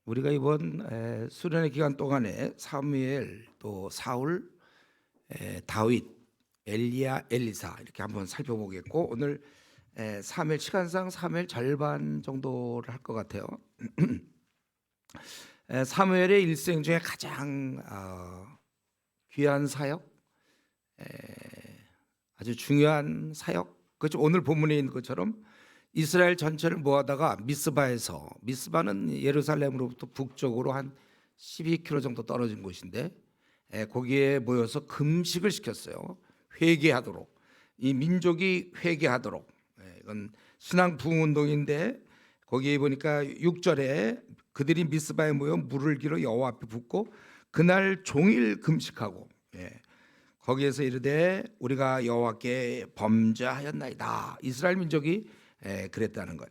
우리가 이번 수련의 기간 동안에 사무엘, 또 사울, 다윗, 엘리야, 엘리사 이렇게 한번 살펴보겠고, 오늘 사무엘 시간상 사무엘 절반 정도를 할 것 같아요. 사무엘의 일생 중에 가장 귀한 사역, 아주 중요한 사역, 그렇죠. 오늘 본문에 있는 것처럼 이스라엘 전체를 모아다가 미스바에서, 미스바는 예루살렘으로부터 북쪽으로 한 12km 정도 떨어진 곳인데, 거기에 모여서 금식을 시켰어요. 회개하도록, 이 민족이 회개하도록. 이건 신앙 부흥 운동인데, 거기에 보니까 6절에 그들이 미스바에 모여 물을 길어 여호와 앞에 붓고 그날 종일 금식하고, 거기에서 이르되 우리가 여호와께 범죄하였나이다. 이스라엘 민족이 그랬다는 것.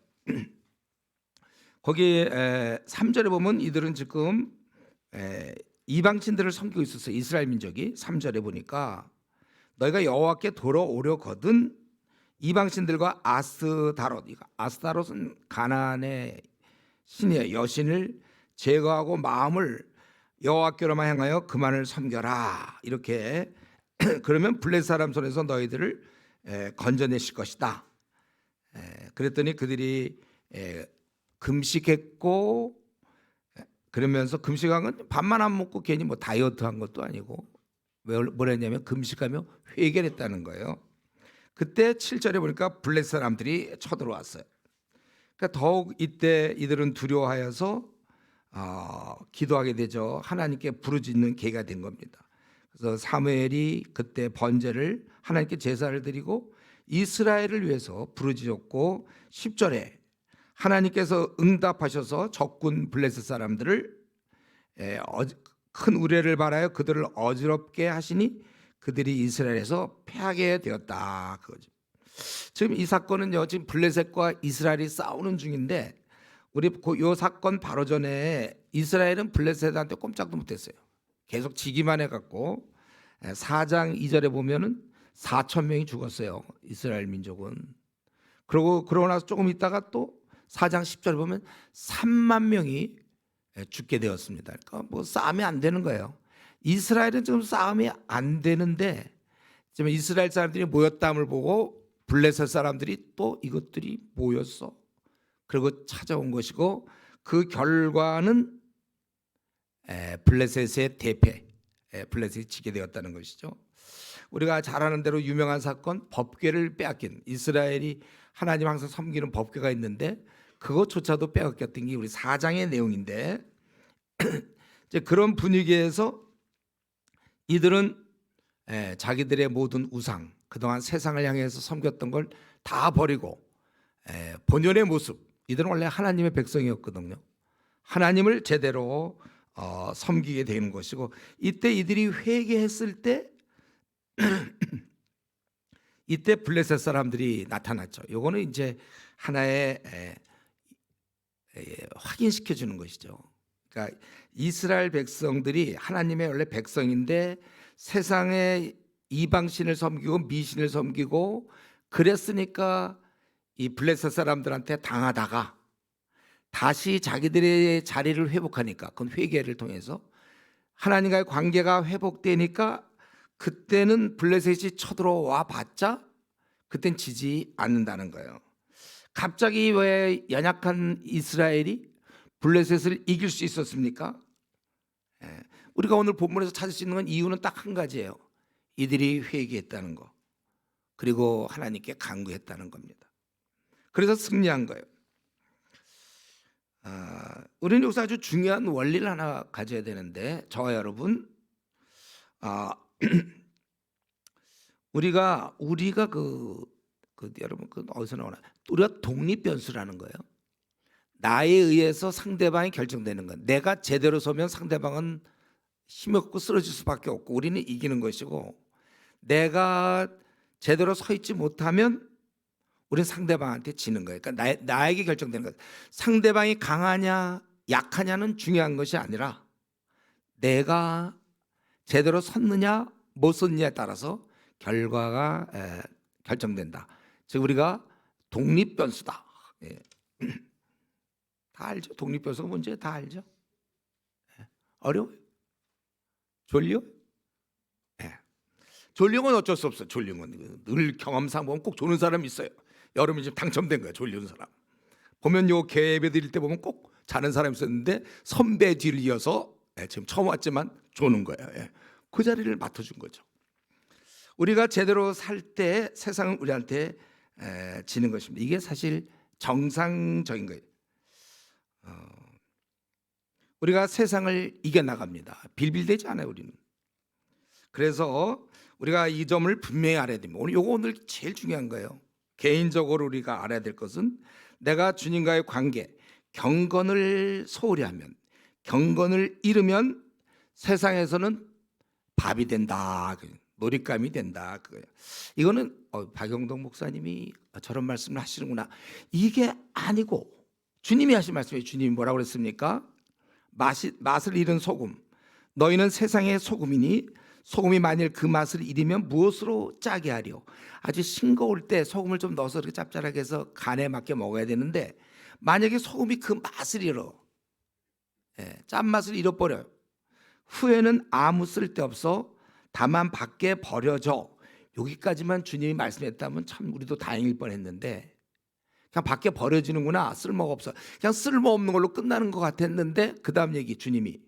거기 3절에 보면 이들은 지금 이방신들을 섬기고 있었어요. 이스라엘 민족이 3절에 보니까 너희가 여호와께 돌아오려거든 이방신들과 아스다롯, 아스다롯은 가나안의 신이에요. 여신을 제거하고 마음을 여호와께로만 향하여 그만을 섬겨라. 이렇게 그러면 블레셋 사람 손에서 너희들을 건져내실 것이다. 그랬더니 그들이 금식했고, 그러면서 금식한 건 밥만 안 먹고 괜히 뭐 다이어트한 것도 아니고 뭘 했냐면 금식하며 회개를 했다는 거예요. 그때 7절에 보니까 블레셋 사람들이 쳐들어왔어요. 그러니까 더욱 이때 이들은 두려워하여서 기도하게 되죠. 하나님께 부르짖는 계기가 된 겁니다. 그래서 사무엘이 그때 번제를 하나님께 제사를 드리고 이스라엘을 위해서 부르짖었고, 10절에 하나님께서 응답하셔서 적군 블레셋 사람들을 큰 우레를 발하여 그들을 어지럽게 하시니 그들이 이스라엘에서 패하게 되었다. 그거죠. 지금 이 사건은요, 지금 블레셋과 이스라엘이 싸우는 중인데, 우리 이 사건 바로 전에 이스라엘은 블레셋한테 꼼짝도 못했어요. 계속 지기만 해갖고 4장 2절에 보면은 4천 명이 죽었어요. 이스라엘 민족은. 그러고 나서 조금 있다가 또 4장 10절에 보면 3만 명이 죽게 되었습니다. 그러니까 뭐 싸움이 안 되는 거예요. 이스라엘은 지금 싸움이 안 되는데, 지금 이스라엘 사람들이 모였다함을 보고 블레셋 사람들이 또 이것들이 모였어. 그리고 찾아온 것이고, 그 결과는 블레셋의 대패, 블레셋이 지게 되었다는 것이죠. 우리가 잘 아는 대로 유명한 사건, 법궤를 빼앗긴, 이스라엘이 하나님 항상 섬기는 법궤가 있는데 그것조차도 빼앗겼던 게 우리 4장의 내용인데, 이제 그런 분위기에서 이들은 자기들의 모든 우상, 그동안 세상을 향해서 섬겼던 걸 다 버리고 본연의 모습, 이들은 원래 하나님의 백성이었거든요. 하나님을 제대로 섬기게 되는 것이고, 이때 이들이 회개했을 때 이때 블레셋 사람들이 나타났죠. 요거는 이제 하나의 확인시켜 주는 것이죠. 그러니까 이스라엘 백성들이 하나님의 원래 백성인데 세상의 이방신을 섬기고 미신을 섬기고 그랬으니까 이 블레셋 사람들한테 당하다가 다시 자기들의 자리를 회복하니까, 그건 회개를 통해서 하나님과의 관계가 회복되니까 그때는 블레셋이 쳐들어와 봤자 그땐 지지 않는다는 거예요. 갑자기 왜 연약한 이스라엘이 블레셋을 이길 수 있었습니까? 우리가 오늘 본문에서 찾을 수 있는 건 이유는 딱 한 가지예요. 이들이 회개했다는 거, 그리고 하나님께 간구했다는 겁니다. 그래서 승리한 거예요. 우리는 여기서 아주 중요한 원리를 하나 가져야 되는데, 저와 여러분, 우리가 여러분 그 어디서 나오나? 우리가 독립변수라는 거예요. 나에 의해서 상대방이 결정되는 건, 내가 제대로 서면 상대방은 힘이 없고 쓰러질 수밖에 없고 우리는 이기는 것이고, 내가 제대로 서 있지 못하면 우리는 상대방한테 지는 거예요. 그러니까 나에게 결정되는 거예요. 상대방이 강하냐 약하냐는 중요한 것이 아니라 내가 제대로 섰느냐 못 섰느냐에 따라서 결과가 결정된다. 즉 우리가 독립변수다. 다 알죠? 독립변수가 뭔지 다 알죠? 어려워요? 졸려? 예. 졸린 건 어쩔 수 없어. 졸린 건 늘 경험상 보면 꼭 조는 사람이 있어요. 여러분이 지금 당첨된 거예요. 졸리는 사람. 보면 요 예배 드릴 때 보면 꼭 자는 사람이 있었는데 선배 뒤를 이어서 지금 처음 왔지만 조는 거예요. 그 자리를 맡아준 거죠. 우리가 제대로 살 때 세상은 우리한테 지는 것입니다. 이게 사실 정상적인 거예요. 우리가 세상을 이겨나갑니다. 빌빌대지 않아요, 우리는. 그래서 우리가 이 점을 분명히 알아야 됩니다. 오늘 제일 중요한 거예요. 개인적으로 우리가 알아야 될 것은 내가 주님과의 관계, 경건을 소홀히 하면, 경건을 잃으면 세상에서는 밥이 된다, 놀잇감이 된다. 이거는 박영동 목사님이 저런 말씀을 하시는구나. 이게 아니고 주님이 하신 말씀이에요. 주님이 뭐라고 그랬습니까? 맛을 잃은 소금, 너희는 세상의 소금이니 소금이 만일 그 맛을 잃으면 무엇으로 짜게 하려? 아주 싱거울 때 소금을 좀 넣어서 이렇게 짭짤하게 해서 간에 맞게 먹어야 되는데 만약에 소금이 그 맛을 잃어, 짠맛을 잃어버려요. 후에는 아무 쓸데없어 다만 밖에 버려져. 여기까지만 주님이 말씀했다면 참 우리도 다행일 뻔했는데 그냥 밖에 버려지는구나, 쓸모가 없어, 그냥 쓸모없는 걸로 끝나는 것 같았는데 그 다음 얘기, 주님이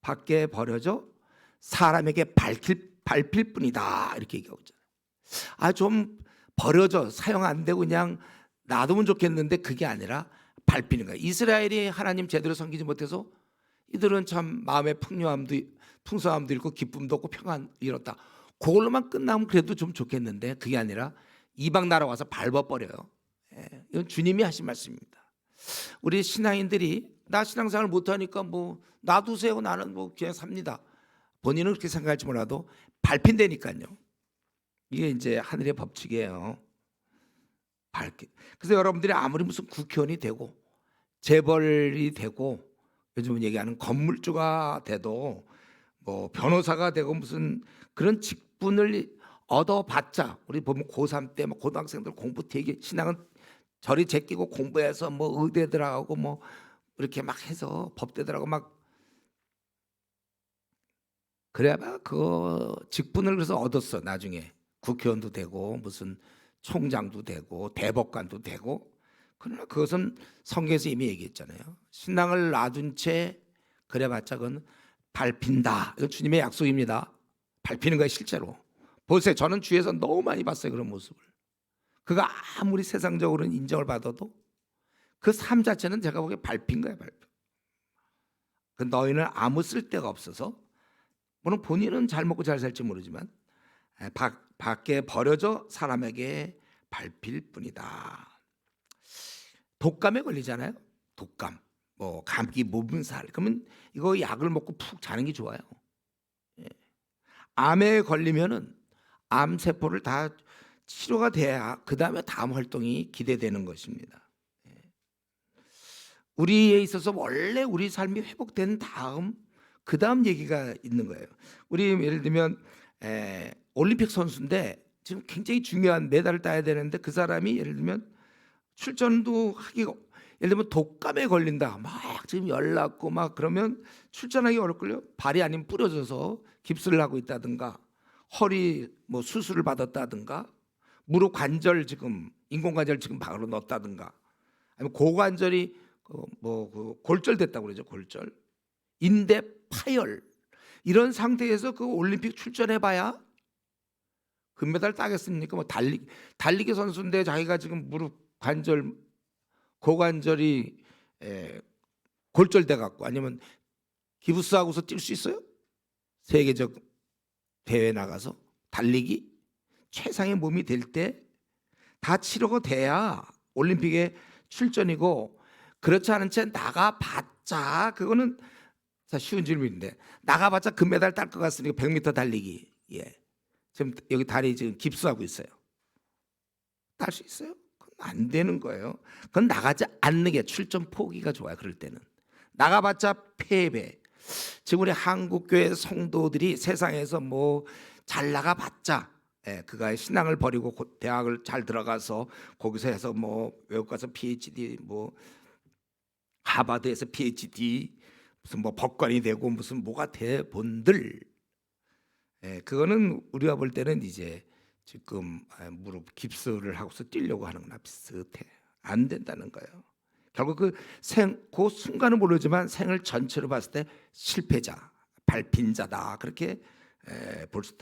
밖에 버려져 사람에게 밟힐 뿐이다, 이렇게 얘기하고 있잖아요. 좀 버려져, 사용 안 되고 그냥 놔두면 좋겠는데 그게 아니라 밟히는 거예요. 이스라엘이 하나님 제대로 섬기지 못해서 이들은 참 마음의 풍성함도 잃고 기쁨도 없고 평안 잃었다. 그걸로만 끝나면 그래도 좀 좋겠는데 그게 아니라 이방 나라 와서 밟아버려요. 이건 주님이 하신 말씀입니다. 우리 신앙인들이 나 신앙생활 못하니까 뭐 놔두세요, 나는 뭐 그냥 삽니다, 본인은 그렇게 생각할지 몰라도 밟힌다니까요. 이게 이제 하늘의 법칙이에요. 그래서 여러분들이 아무리 무슨 국회의원이 되고 재벌이 되고 요즘은 얘기하는 건물주가 돼도 뭐 변호사가 되고 무슨 그런 직분을 얻어봤자, 우리 보면 고3 때 뭐 고등학생들 공부 되게, 신앙은 저리 제끼고 공부해서 뭐 의대 들어가고 뭐 이렇게 막 해서 법대 들어가고 막 그래야 그 직분을 그래서 얻었어. 나중에 국회의원도 되고 무슨 총장도 되고 대법관도 되고. 그러나 그것은 성경에서 이미 얘기했잖아요. 신앙을 놔둔 채 그래봤자 그건 밟힌다. 이건 주님의 약속입니다. 밟히는 거예요, 실제로. 보세요, 저는 주위에서 너무 많이 봤어요, 그런 모습을. 그가 아무리 세상적으로는 인정을 받아도 그 삶 자체는 제가 보기에 밟힌 거예요, 밟혀. 그 너희는 아무 쓸데가 없어서, 물론 본인은 잘 먹고 잘 살지 모르지만 밖에 버려져 사람에게 밟힐 뿐이다. 독감에 걸리잖아요. 독감, 뭐 감기, 몸살. 그러면 이거 약을 먹고 푹 자는 게 좋아요. 암에 걸리면은 암 세포를 다 치료가 돼야 그 다음에 다음 활동이 기대되는 것입니다. 우리에 있어서 원래 우리 삶이 회복된 다음 그 다음 얘기가 있는 거예요. 우리 예를 들면 올림픽 선수인데 지금 굉장히 중요한 메달을 따야 되는데 그 사람이 예를 들면 출전도 하기가, 예를 들면 독감에 걸린다, 막 지금 열 났고 막 그러면 출전하기 어렵걸요. 발이 아니면 부러져서 깁스를 하고 있다든가, 허리 뭐 수술을 받았다든가, 무릎 관절 지금 인공관절 지금 박으로 넣었다든가, 아니면 고관절이 그 골절됐다고 그러죠. 골절, 인대 파열, 이런 상태에서 그 올림픽 출전해봐야 금메달 따겠습니까? 뭐 달리기 선수인데 자기가 지금 무릎 관절, 고관절이 골절돼 갖고 아니면 기부스하고서 뛸 수 있어요? 세계적 대회 나가서 달리기 최상의 몸이 될 때 다 치료가 돼야 올림픽에 출전이고, 그렇지 않은 채 나가봤자 그거는 쉬운 질문인데, 나가봤자 금메달 딸 것 같으니까 100m 달리기, 지금 여기 다리 지금 깁스하고 있어요. 딸 수 있어요? 그건 안 되는 거예요. 그건 나가지 않는 게 출전 포기가 좋아요. 그럴 때는 나가봤자 패배. 지금 우리 한국교회 성도들이 세상에서 뭐 잘 나가봤자, 그가 신앙을 버리고 대학을 잘 들어가서 거기서 해서 뭐 외국 가서 PhD, 뭐 하버드에서 PhD, 무슨 뭐 법관이 되고 무슨 뭐가 돼 본들, 그거는 우리가 볼 때는 이제 지금 무릎 깁스를 하고서 뛰려고 하는 거나 비슷해. 안 된다는 거예요. 결국 그 순간은 모르지만 생을 전체로 봤을 때 실패자, 발핀자다, 그렇게 볼 수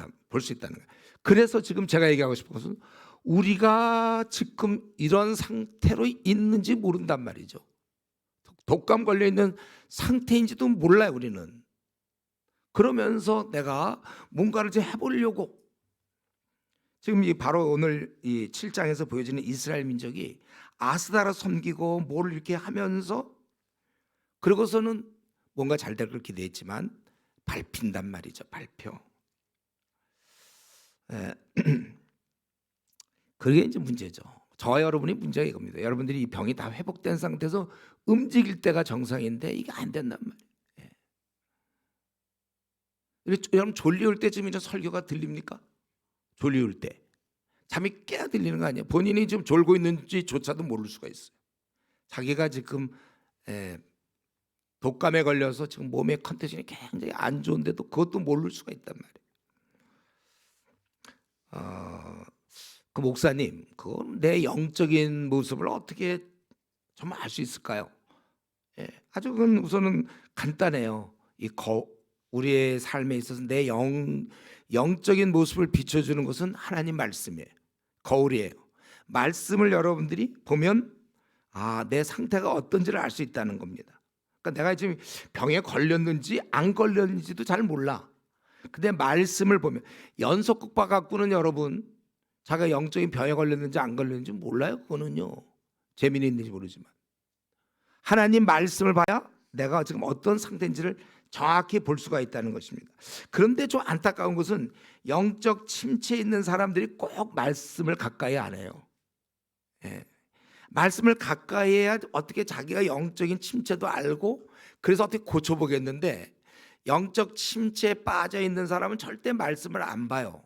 있다는 거예요. 그래서 지금 제가 얘기하고 싶은 것은 우리가 지금 이런 상태로 있는지 모른단 말이죠. 독감 걸려 있는 상태인지도 몰라요, 우리는. 그러면서 내가 뭔가를 좀 해보려고, 지금 바로 오늘 이 7장에서 보여지는 이스라엘 민족이 아스다라 섬기고 뭘 이렇게 하면서, 그러고서는 뭔가 잘 될 걸 기대했지만 밟힌단 말이죠. 발표. 그게 이제 문제죠. 저와 여러분이 문제가 이겁니다. 여러분들이 이 병이 다 회복된 상태에서 움직일 때가 정상인데 이게 안 된단 말이에요. 여러분 졸리울 때쯤 이런 설교가 들립니까? 졸리울 때 잠이 깨 들리는 거 아니에요? 본인이 지금 졸고 있는지조차도 모를 수가 있어요. 자기가 지금 독감에 걸려서 지금 몸의 컨디션이 굉장히 안 좋은데도 그것도 모를 수가 있단 말이에요. 그 목사님, 그건 내 영적인 모습을 어떻게 좀 알 수 있을까요? 아주 그건 우선은 간단해요. 우리의 삶에 있어서 내 영적인 모습을 비춰주는 것은 하나님 말씀이에요. 거울이에요. 말씀을 여러분들이 보면 내 상태가 어떤지를 알 수 있다는 겁니다. 그러니까 내가 지금 병에 걸렸는지 안 걸렸는지도 잘 몰라. 근데 말씀을 보면, 연속극파 갖고는 여러분 자기가 영적인 병에 걸렸는지 안 걸렸는지 몰라요. 그거는요, 재미는 있는지 모르지만 하나님 말씀을 봐야 내가 지금 어떤 상태인지를 정확히 볼 수가 있다는 것입니다. 그런데 좀 안타까운 것은 영적 침체에 있는 사람들이 꼭 말씀을 가까이 안 해요. 말씀을 가까이 해야 어떻게 자기가 영적인 침체도 알고 그래서 어떻게 고쳐보겠는데, 영적 침체에 빠져 있는 사람은 절대 말씀을 안 봐요.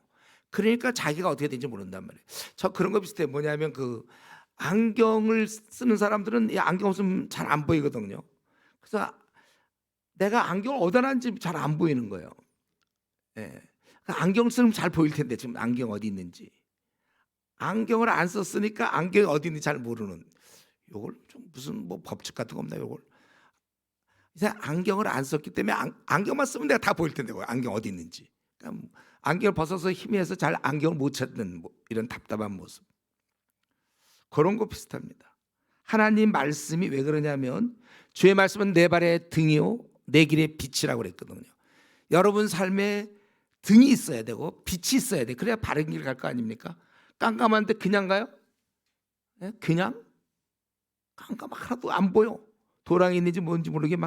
그러니까 자기가 어떻게 되는지 모른단 말이에요. 저 그런 거 비슷해요. 뭐냐면 안경을 쓰는 사람들은 이 안경 없으면 잘 안 보이거든요. 그래서 내가 안경을 어디다 놨는지 잘 안 보이는 거예요. 안경을 쓰면 잘 보일 텐데 지금 안경 어디 있는지. 안경을 안 썼으니까 안경이 어디 있는지 잘 모르는. 요걸 좀 무슨 뭐 법칙 같은 거 없나 요걸. 이제 안경을 안 썼기 때문에 안경만 쓰면 내가 다 보일 텐데 안경 어디 있는지. 그러니까 안경을 벗어서 희미해서 잘 안경을 못 찾는 이런 답답한 모습. 그런 거 비슷합니다. 하나님 말씀이 왜 그러냐면 주의 말씀은 내 발의 등이요 내 길의 빛이라고 그랬거든요. 여러분 삶에 등이 있어야 되고 빛이 있어야 돼. 그래야 바른 길 갈 거 아닙니까? 깜깜한데 그냥 가요? 그냥 깜깜 하나도 안 보여. 도랑이 있는지 뭔지 모르게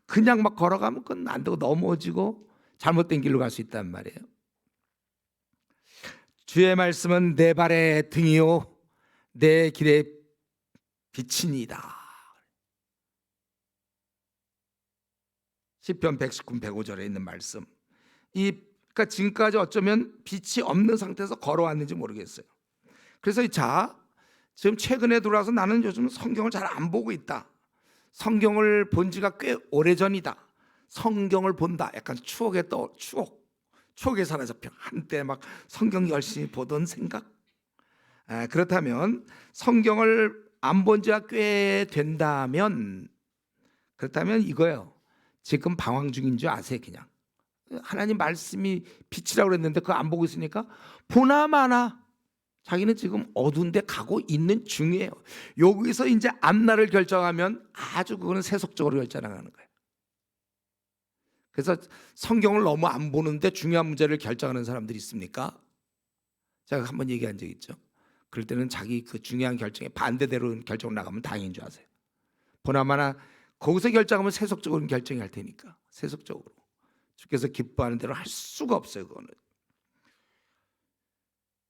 그냥 걸어가면 그건 안 되고 넘어지고 잘못된 길로 갈 수 있단 말이에요. 주의 말씀은 내 발의 등이요 내 길의 빛이니이다. 시편 119편 105절에 있는 말씀. 그러니까 지금까지 어쩌면 빛이 없는 상태에서 걸어왔는지 모르겠어요. 그래서 지금 최근에 들어와서 나는 요즘 성경을 잘 안 보고 있다. 성경을 본 지가 꽤 오래전이다. 성경을 본다. 약간 추억에 사로잡혀. 한때 성경 열심히 보던 생각. 그렇다면 성경을 안 본 지가 꽤 된다면, 그렇다면 이거예요. 지금 방황 중인 줄 아세요. 그냥 하나님 말씀이 빛이라고 그랬는데 그거 안 보고 있으니까 보나마나 자기는 지금 어두운 데 가고 있는 중이에요. 여기서 이제 앞날을 결정하면 아주 그거는 세속적으로 결정하는 거예요. 그래서 성경을 너무 안 보는데 중요한 문제를 결정하는 사람들이 있습니까? 제가 한번 얘기한 적 있죠. 그럴 때는 자기 그 중요한 결정에 반대대로 결정을 나가면 다행인 줄 아세요. 보나마나 거기서 결정하면 세속적으로 결정이 할 테니까. 세속적으로 주께서 기뻐하는 대로 할 수가 없어요. 그거는.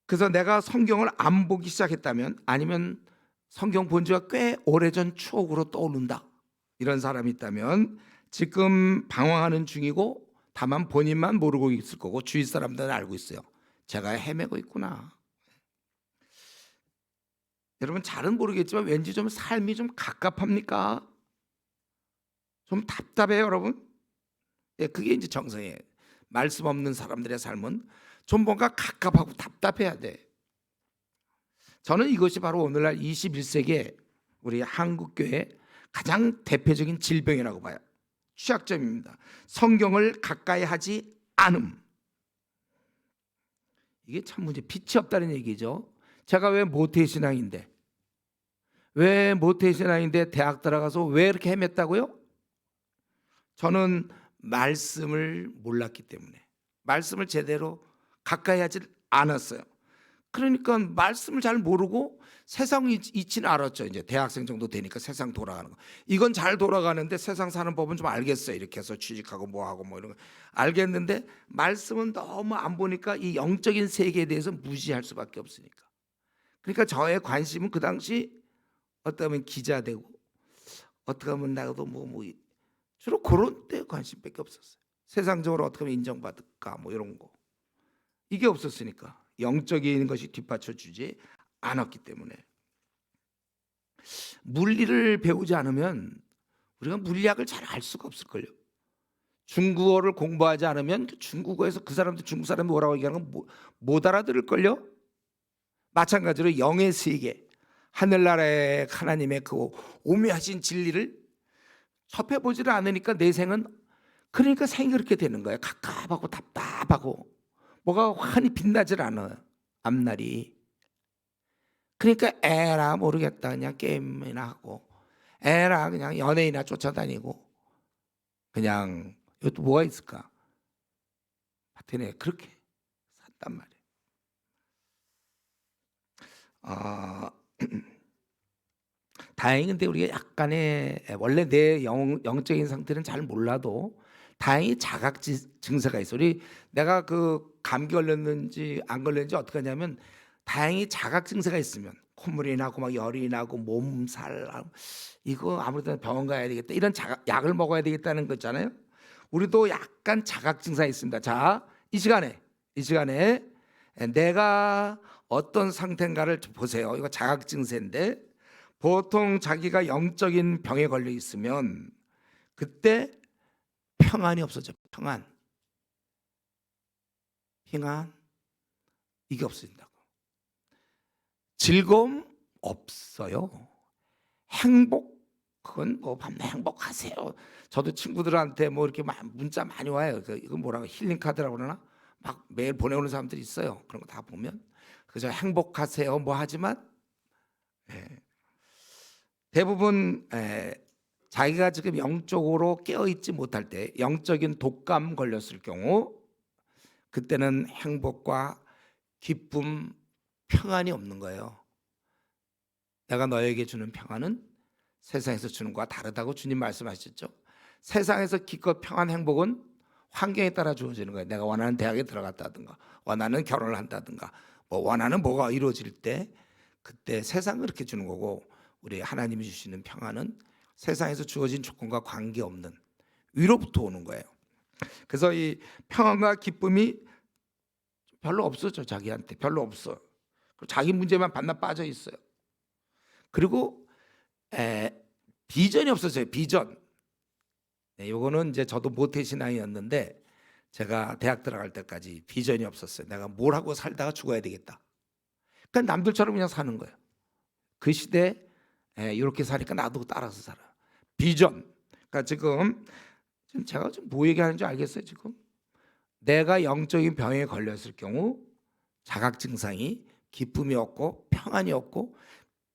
그래서 내가 성경을 안 보기 시작했다면, 아니면 성경 본 지가 꽤 오래전 추억으로 떠오른다, 이런 사람이 있다면 지금 방황하는 중이고 다만 본인만 모르고 있을 거고 주위 사람들은 알고 있어요. 제가 헤매고 있구나. 여러분 잘은 모르겠지만 왠지 좀 삶이 좀 갑갑합니까? 좀 답답해요, 여러분. 예, 그게 이제 정성이에요. 말씀 없는 사람들의 삶은 좀 뭔가 갑갑하고 답답해야 돼. 저는 이것이 바로 오늘날 21세기에 우리 한국교회 가장 대표적인 질병이라고 봐요. 취약점입니다. 성경을 가까이 하지 않음. 이게 참 문제. 빛이 없다는 얘기죠. 제가 왜 모태신앙인데, 대학 들어가서 왜 이렇게 헤맸다고요? 저는 말씀을 몰랐기 때문에, 말씀을 제대로 가까이 하지 않았어요. 그러니까 말씀을 잘 모르고 세상 이치는 알았죠. 이제 대학생 정도 되니까 세상 돌아가는 거. 이건 잘 돌아가는데 세상 사는 법은 좀 알겠어요. 이렇게 해서 취직하고 뭐하고 뭐 이런 거 알겠는데 말씀은 너무 안 보니까 이 영적인 세계에 대해서 무시할 수밖에 없으니까. 그러니까 저의 관심은 그 당시 어떻게 하면 기자 되고 어떻게 하면 나도 뭐 주로 그런 데 관심밖에 없었어요. 세상적으로 어떻게 하면 인정받을까 뭐 이런 거. 이게 없었으니까 영적인 것이 뒷받쳐주지 않았기 때문에. 물리를 배우지 않으면 우리가 물리학을 잘 알 수가 없을걸요. 중국어를 공부하지 않으면 중국어에서 그 사람들 중국 사람이 뭐라고 얘기하는 건 못 알아들을걸요. 마찬가지로 영의 세계, 하늘나라의 하나님의 그 오묘하신 진리를 접해보지를 않으니까 내 생은 그러니까 생이 그렇게 되는 거예요. 갑갑하고 답답하고 뭐가 환히 빛나질 않아요. 앞날이. 그러니까 에라 모르겠다 그냥 게임이나 하고 에라 그냥 연예인이나 쫓아다니고 그냥 이것도 뭐가 있을까? 하여튼 그렇게 산단 말이에요. 다행히 근데 우리가 약간의 원래 내 영적인 상태는 잘 몰라도 다행히 자각 증세가 있어. 내가 그 감기 걸렸는지 안 걸렸는지 어떻게 하냐면 다행히 자각 증세가 있으면 콧물이 나고 막 열이 나고 몸살 이거 아무래도 병원 가야 되겠다 이런 약을 먹어야 되겠다는 거 있잖아요. 우리도 약간 자각 증세가 있습니다. 자, 이 시간에 내가 어떤 상태인가를 보세요. 이거 자각 증세인데 보통 자기가 영적인 병에 걸려 있으면 그때 평안이 없어져. 평안 이게 없어진다고. 즐거움 없어요. 행복 그건 뭐 밤새 행복하세요. 저도 친구들한테 뭐 이렇게 문자 많이 와요. 이건 뭐라고 힐링 카드라고 그러나 막 매일 보내오는 사람들이 있어요. 그런 거 다 보면 그저 행복하세요 뭐 하지만 대부분 자기가 지금 영적으로 깨어있지 못할 때 영적인 독감 걸렸을 경우 그때는 행복과 기쁨, 평안이 없는 거예요. 내가 너에게 주는 평안은 세상에서 주는 것과 다르다고 주님 말씀하셨죠. 세상에서 기껏 평안, 행복은 환경에 따라 주어지는 거예요. 내가 원하는 대학에 들어갔다든가 원하는 결혼을 한다든가 뭐 원하는 뭐가 이루어질 때 그때 세상은 그렇게 주는 거고 우리 하나님이 주시는 평안은 세상에서 주어진 조건과 관계없는 위로부터 오는 거예요. 그래서 이 평안과 기쁨이 별로 없어져. 자기한테 별로 없어. 자기 문제만 반나 빠져 있어요. 그리고 비전이 없어져요. 비전. 요거는 이제 저도 모태신앙이었는데 제가 대학 들어갈 때까지 비전이 없었어요. 내가 뭘 하고 살다가 죽어야 되겠다. 그러니까 남들처럼 그냥 사는 거예요. 그 시대에 이렇게 사니까 나도 따라서 살아. 비전. 그러니까 지금 제가 지금 뭐 얘기하는지 알겠어요? 지금 내가 영적인 병에 걸렸을 경우 자각 증상이 기쁨이 없고 평안이 없고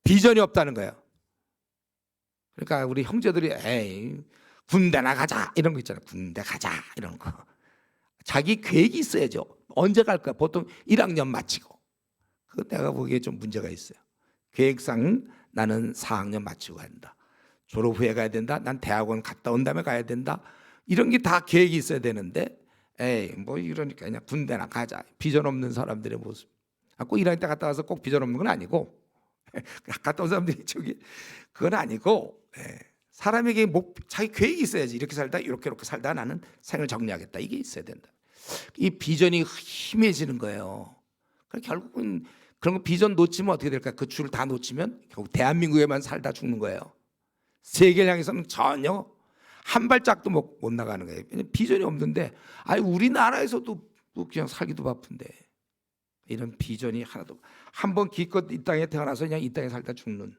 비전이 없다는 거예요. 그러니까 우리 형제들이 에이 군대나 가자 이런 거 있잖아요. 군대 가자 이런 거. 자기 계획이 있어야죠. 언제 갈까? 보통 1학년 마치고. 그거 내가 보기에 좀 문제가 있어요. 계획상 나는 4학년 마치고 간다. 졸업 후에 가야 된다. 난 대학원 갔다 온 다음에 가야 된다. 이런 게 다 계획이 있어야 되는데 에이 뭐 이러니까 그냥 군대나 가자. 비전 없는 사람들의 모습. 꼭 1학년 때 갔다 와서 꼭 비전 없는 건 아니고 갔다 온 사람들이 그건 아니고 사람에게 자기 계획이 있어야지. 이렇게 살다 이렇게 살다 나는 생을 정리하겠다. 이게 있어야 된다. 이 비전이 희미해지는 거예요. 그러니까 결국은 그런 거 비전 놓치면 어떻게 될까? 그 줄을 다 놓치면 결국 대한민국에만 살다 죽는 거예요. 세계를 향해서는 전혀 한 발짝도 못 나가는 거예요. 비전이 없는데, 아니 우리나라에서도 그냥 살기도 바쁜데 이런 비전이 하나도. 한번 기껏 이 땅에 태어나서 그냥 이 땅에 살다 죽는,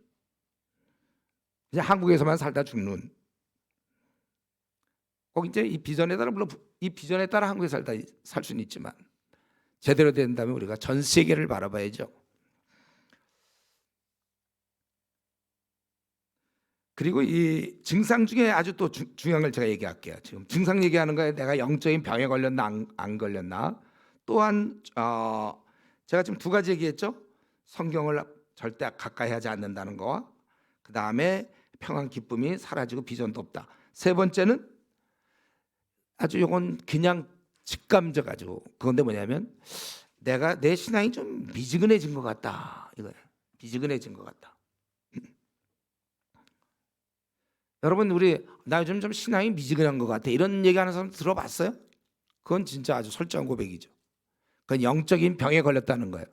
그냥 한국에서만 살다 죽는. 꼭 이제 이 비전에 따라, 물론 이 비전에 따라 한국에 살다 살 수는 있지만 제대로 된다면 우리가 전 세계를 바라봐야죠. 그리고 이 증상 중에 아주 또 중요한 걸 제가 얘기할게요. 지금 증상 얘기하는 거에 내가 영적인 병에 걸렸나 안 걸렸나. 또한 제가 지금 두 가지 얘기했죠. 성경을 절대 가까이 하지 않는다는 거와, 그 다음에 평안 기쁨이 사라지고 비전도 없다. 세 번째는 아주 요건 그냥 직감적 가지고, 그건데 뭐냐면 내가 내 신앙이 좀 미지근해진 것 같다, 이거예요. 미지근해진 것 같다. 여러분, 나 요즘 좀 신앙이 미지근한 것 같아, 이런 얘기하는 사람 들어봤어요? 그건 진짜 아주 설정한 고백이죠. 그건 영적인 병에 걸렸다는 거예요.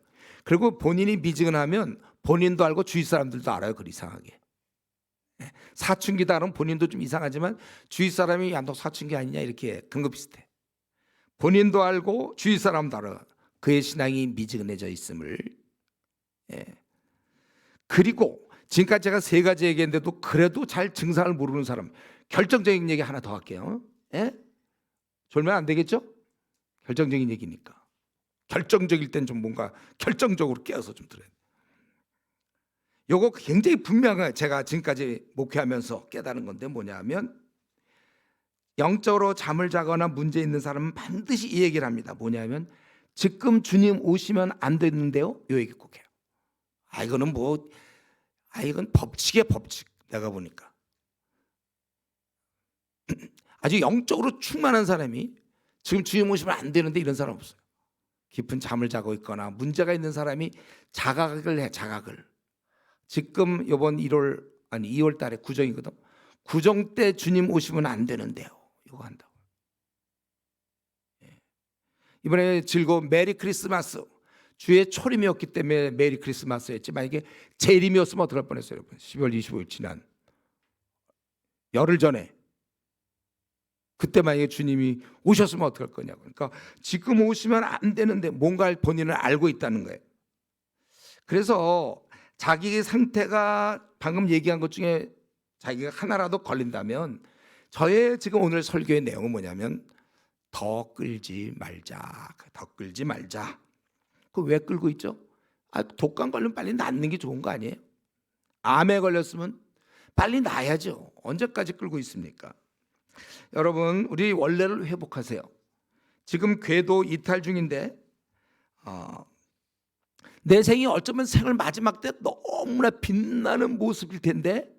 그리고 본인이 미지근하면 본인도 알고 주위 사람들도 알아요. 그 이상하게 사춘기다 그러면 본인도 좀 이상하지만 주위 사람이 야, 너 사춘기 아니냐 이렇게 근거 비슷해. 본인도 알고 주위 사람도 알아. 그의 신앙이 미지근해져 있음을. 그리고 지금까지 제가 세 가지 얘기했는데도 그래도 잘 증상을 모르는 사람, 결정적인 얘기 하나 더 할게요. 졸면 안 되겠죠? 결정적인 얘기니까. 결정적일 땐 좀 뭔가 결정적으로 깨어서 좀 들어야 돼. 요거 굉장히 분명해요. 제가 지금까지 목회하면서 깨달은 건데 뭐냐면, 영적으로 잠을 자거나 문제 있는 사람은 반드시 이 얘기를 합니다. 뭐냐면 지금 주님 오시면 안 되는데요, 요 얘기 꼭 해요. 이거는 이건 법칙이에요, 법칙. 내가 보니까 아주 영적으로 충만한 사람이 지금 주님 오시면 안 되는데 이런 사람 없어요. 깊은 잠을 자고 있거나 문제가 있는 사람이 자각을 해. 자각을. 지금 이번 2월 달에 구정이거든. 구정 때 주님 오시면 안 되는데요, 이거 한다고. 이번에 즐거운 메리 크리스마스, 주의 초림이었기 때문에 메리 크리스마스였지, 만약에 재림이었으면 어떡할 뻔했어요, 여러분. 12월 25일 지난 열흘 전에 그때 만약에 주님이 오셨으면 어떡할 거냐고. 그러니까 지금 오시면 안 되는데 뭔가 본인은 알고 있다는 거예요. 그래서 자기의 상태가 방금 얘기한 것 중에 자기가 하나라도 걸린다면, 저의 지금 오늘 설교의 내용은 뭐냐면 더 끌지 말자. 더 끌지 말자. 그 왜 끌고 있죠? 독감 걸리면 빨리 낫는 게 좋은 거 아니에요? 암에 걸렸으면 빨리 나야죠. 언제까지 끌고 있습니까? 여러분, 우리 원래를 회복하세요. 지금 궤도 이탈 중인데 내 생이 어쩌면 생을 마지막 때 너무나 빛나는 모습일 텐데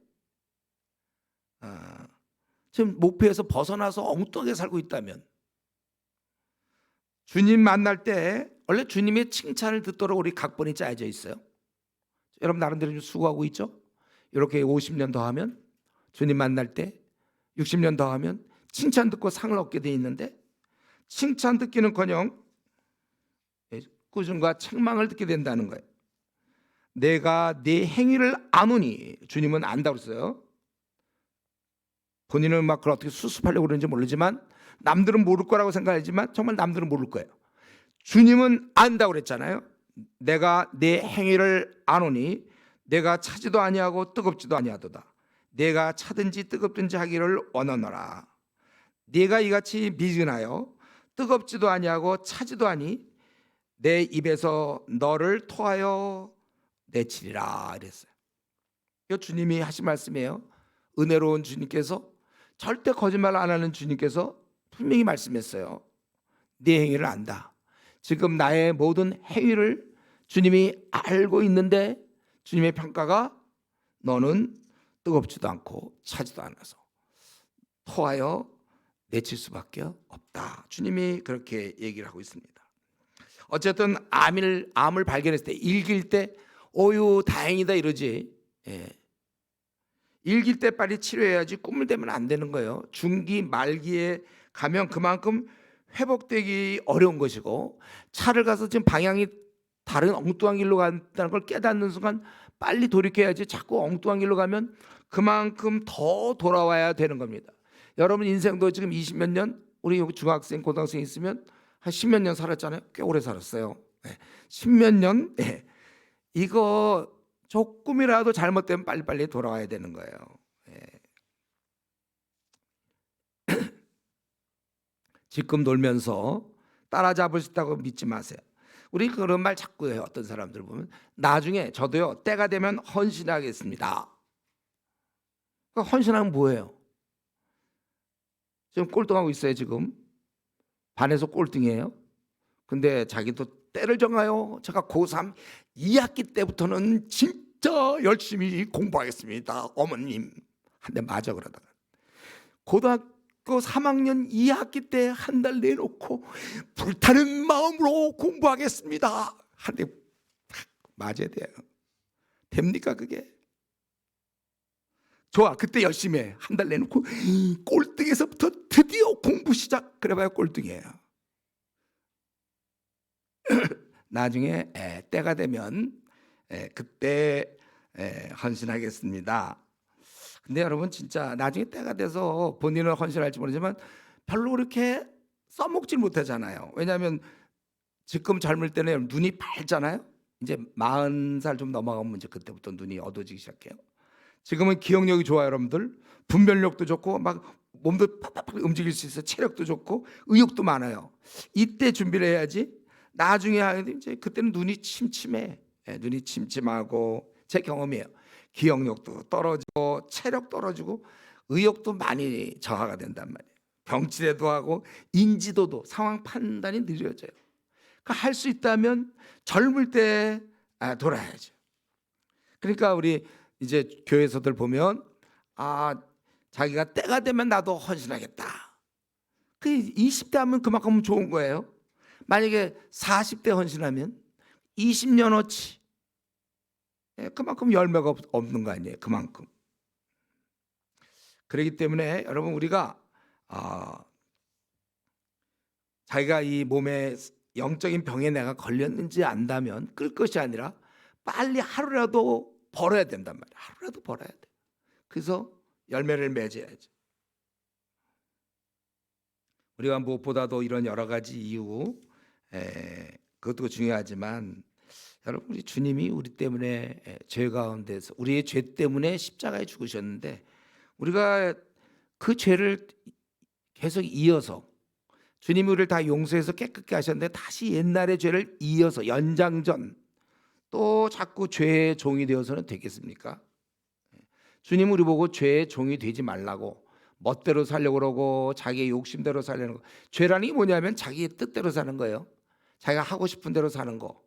지금 목표에서 벗어나서 엉뚱하게 살고 있다면, 주님 만날 때 원래 주님의 칭찬을 듣도록 우리 각본이 짜여져 있어요. 여러분 나름대로 좀 수고하고 있죠? 이렇게 50년 더 하면 주님 만날 때 60년 더 하면 칭찬 듣고 상을 얻게 돼 있는데, 칭찬 듣기는커녕 꾸중과 책망을 듣게 된다는 거예요. 내가 네 행위를 아노니, 주님은 안다고 했어요. 본인은 막 그걸 어떻게 수습하려고 그러는지 모르지만, 남들은 모를 거라고 생각하지만 정말 남들은 모를 거예요. 주님은 안다고 그랬잖아요. 내가 네 행위를 아노니 내가 차지도 아니하고 뜨겁지도 아니하도다. 내가 차든지 뜨겁든지 하기를 원하노라. 네가 이같이 미진하여 뜨겁지도 아니하고 차지도 아니 내 입에서 너를 토하여 내치리라 이랬어요. 이거 주님이 하신 말씀이에요. 은혜로운 주님께서, 절대 거짓말 안 하는 주님께서 분명히 말씀했어요. 네 행위를 안다. 지금 나의 모든 행위를 주님이 알고 있는데 주님의 평가가 너는 뜨겁지도 않고 차지도 않아서 토하여 내칠 수밖에 없다. 주님이 그렇게 얘기를 하고 있습니다. 어쨌든 암을 발견했을 때, 일기일 때 오유 다행이다 이러지. 일기일 때 빨리 치료해야지 꿈을 대면 안 되는 거예요. 중기 말기에 가면 그만큼 회복되기 어려운 것이고, 차를 가서 지금 방향이 다른 엉뚱한 길로 간다는 걸 깨닫는 순간 빨리 돌이켜야지, 자꾸 엉뚱한 길로 가면 그만큼 더 돌아와야 되는 겁니다. 여러분 인생도 지금 20몇 년, 우리 여기 중학생, 고등학생 있으면 한 10몇 년 살았잖아요. 꽤 오래 살았어요. 10몇 년. 이거 조금이라도 잘못되면 빨리빨리 돌아와야 되는 거예요. 지금 놀면서 따라잡을 수 있다고 믿지 마세요. 우리 그런 말 자꾸 해요. 어떤 사람들 보면 나중에 저도요 때가 되면 헌신하겠습니다. 헌신하면 뭐예요? 지금 꼴등하고 있어요. 지금 반에서 꼴등이에요. 근데 자기도 때를 정하요. 제가 고3 2학기 때부터는 진짜 열심히 공부하겠습니다. 어머님 한 대 맞아 그러다가 고등학교 3학년 2학기 때 한 달 내놓고 불타는 마음으로 공부하겠습니다. 한 대 맞아야 돼요. 됩니까 그게? 좋아, 그때 열심히 해. 한 달 내놓고 꼴등에서부터 드디어 공부 시작. 그래봐야 꼴등이에요. 나중에 때가 되면 그때 헌신하겠습니다. 근데 여러분 진짜 나중에 때가 돼서 본인은 헌신할지 모르지만 별로 그렇게 써먹질 못하잖아요. 왜냐하면 지금 젊을 때는 눈이 밝잖아요. 이제 40살 좀 넘어가면 이제 그때부터 눈이 어두워지기 시작해요. 지금은 기억력이 좋아요, 여러분들. 분별력도 좋고 막 몸도 팍팍팍 움직일 수 있어요. 체력도 좋고 의욕도 많아요. 이때 준비를 해야지. 나중에 이제 그때는 눈이 침침해. 눈이 침침하고 제 경험이에요. 기억력도 떨어지고 체력 떨어지고 의욕도 많이 저하가 된단 말이에요. 병치레도 하고 인지도도 상황 판단이 느려져요. 그러니까 할 수 있다면 젊을 때 돌아야죠. 그러니까 우리 이제 교회에서들 보면 자기가 때가 되면 나도 헌신하겠다. 그 20대 하면 그만큼 좋은 거예요. 만약에 40대 헌신하면 20년어치 그만큼 열매가 없는 거 아니에요. 그만큼. 그렇기 때문에 여러분 우리가 자기가 이 몸에 영적인 병에 내가 걸렸는지 안다면 끌 것이 아니라 빨리 하루라도 벌어야 된단 말이에요. 하루라도 벌어야 돼. 그래서 열매를 맺어야죠. 우리가 무엇보다도 이런 여러 가지 이유 그것도 중요하지만 여러분 우리 주님이 우리 때문에 죄 가운데서 우리의 죄 때문에 십자가에 죽으셨는데 우리가 그 죄를 계속 이어서 주님이 우리를 다 용서해서 깨끗게 하셨는데 다시 옛날의 죄를 이어서 연장전 또 자꾸 죄의 종이 되어서는 되겠습니까? 주님 우리 보고 죄의 종이 되지 말라고 멋대로 살려고 그러고 자기의 욕심대로 살려는 거. 죄라는 게 뭐냐면 자기의 뜻대로 사는 거예요. 자기가 하고 싶은 대로 사는 거.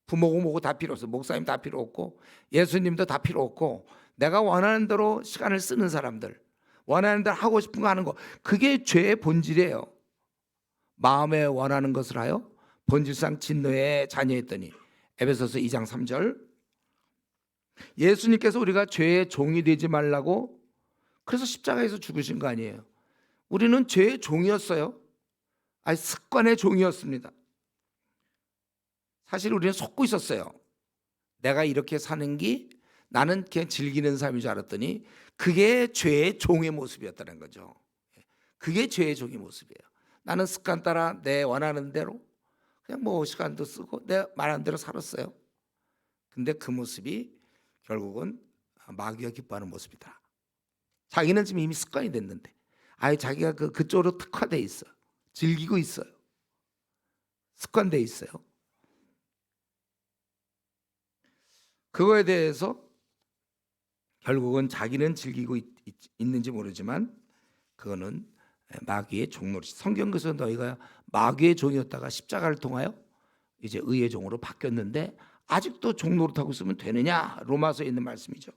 부모고 뭐고 다 필요 없어. 목사님 다 필요 없고 예수님도 다 필요 없고 내가 원하는 대로 시간을 쓰는 사람들, 원하는 대로 하고 싶은 거 하는 거. 그게 죄의 본질이에요. 마음에 원하는 것을 하여 본질상 진노의 자녀였더니 에베소서 2장 3절. 예수님께서 우리가 죄의 종이 되지 말라고 그래서 십자가에서 죽으신 거 아니에요. 우리는 죄의 종이었어요. 습관의 종이었습니다. 사실 우리는 속고 있었어요. 내가 이렇게 사는 게 나는 그냥 즐기는 삶인 줄 알았더니 그게 죄의 종의 모습이었다는 거죠. 그게 죄의 종의 모습이에요. 나는 습관 따라 내 원하는 대로 그냥 뭐 시간도 쓰고 내 말하는 대로 살았어요. 근데 그 모습이 결국은 마귀가 기뻐하는 모습이다. 자기는 지금 이미 습관이 됐는데 자기가 그쪽으로 특화돼 있어. 즐기고 있어요. 습관돼 있어요. 그거에 대해서 결국은 자기는 즐기고 있는지 모르지만 그거는 마귀의 종노릇. 성경에서 너희가 마귀의 종이었다가 십자가를 통하여 이제 의의 종으로 바뀌었는데 아직도 종노릇하고 있으면 되느냐? 로마서에 있는 말씀이죠.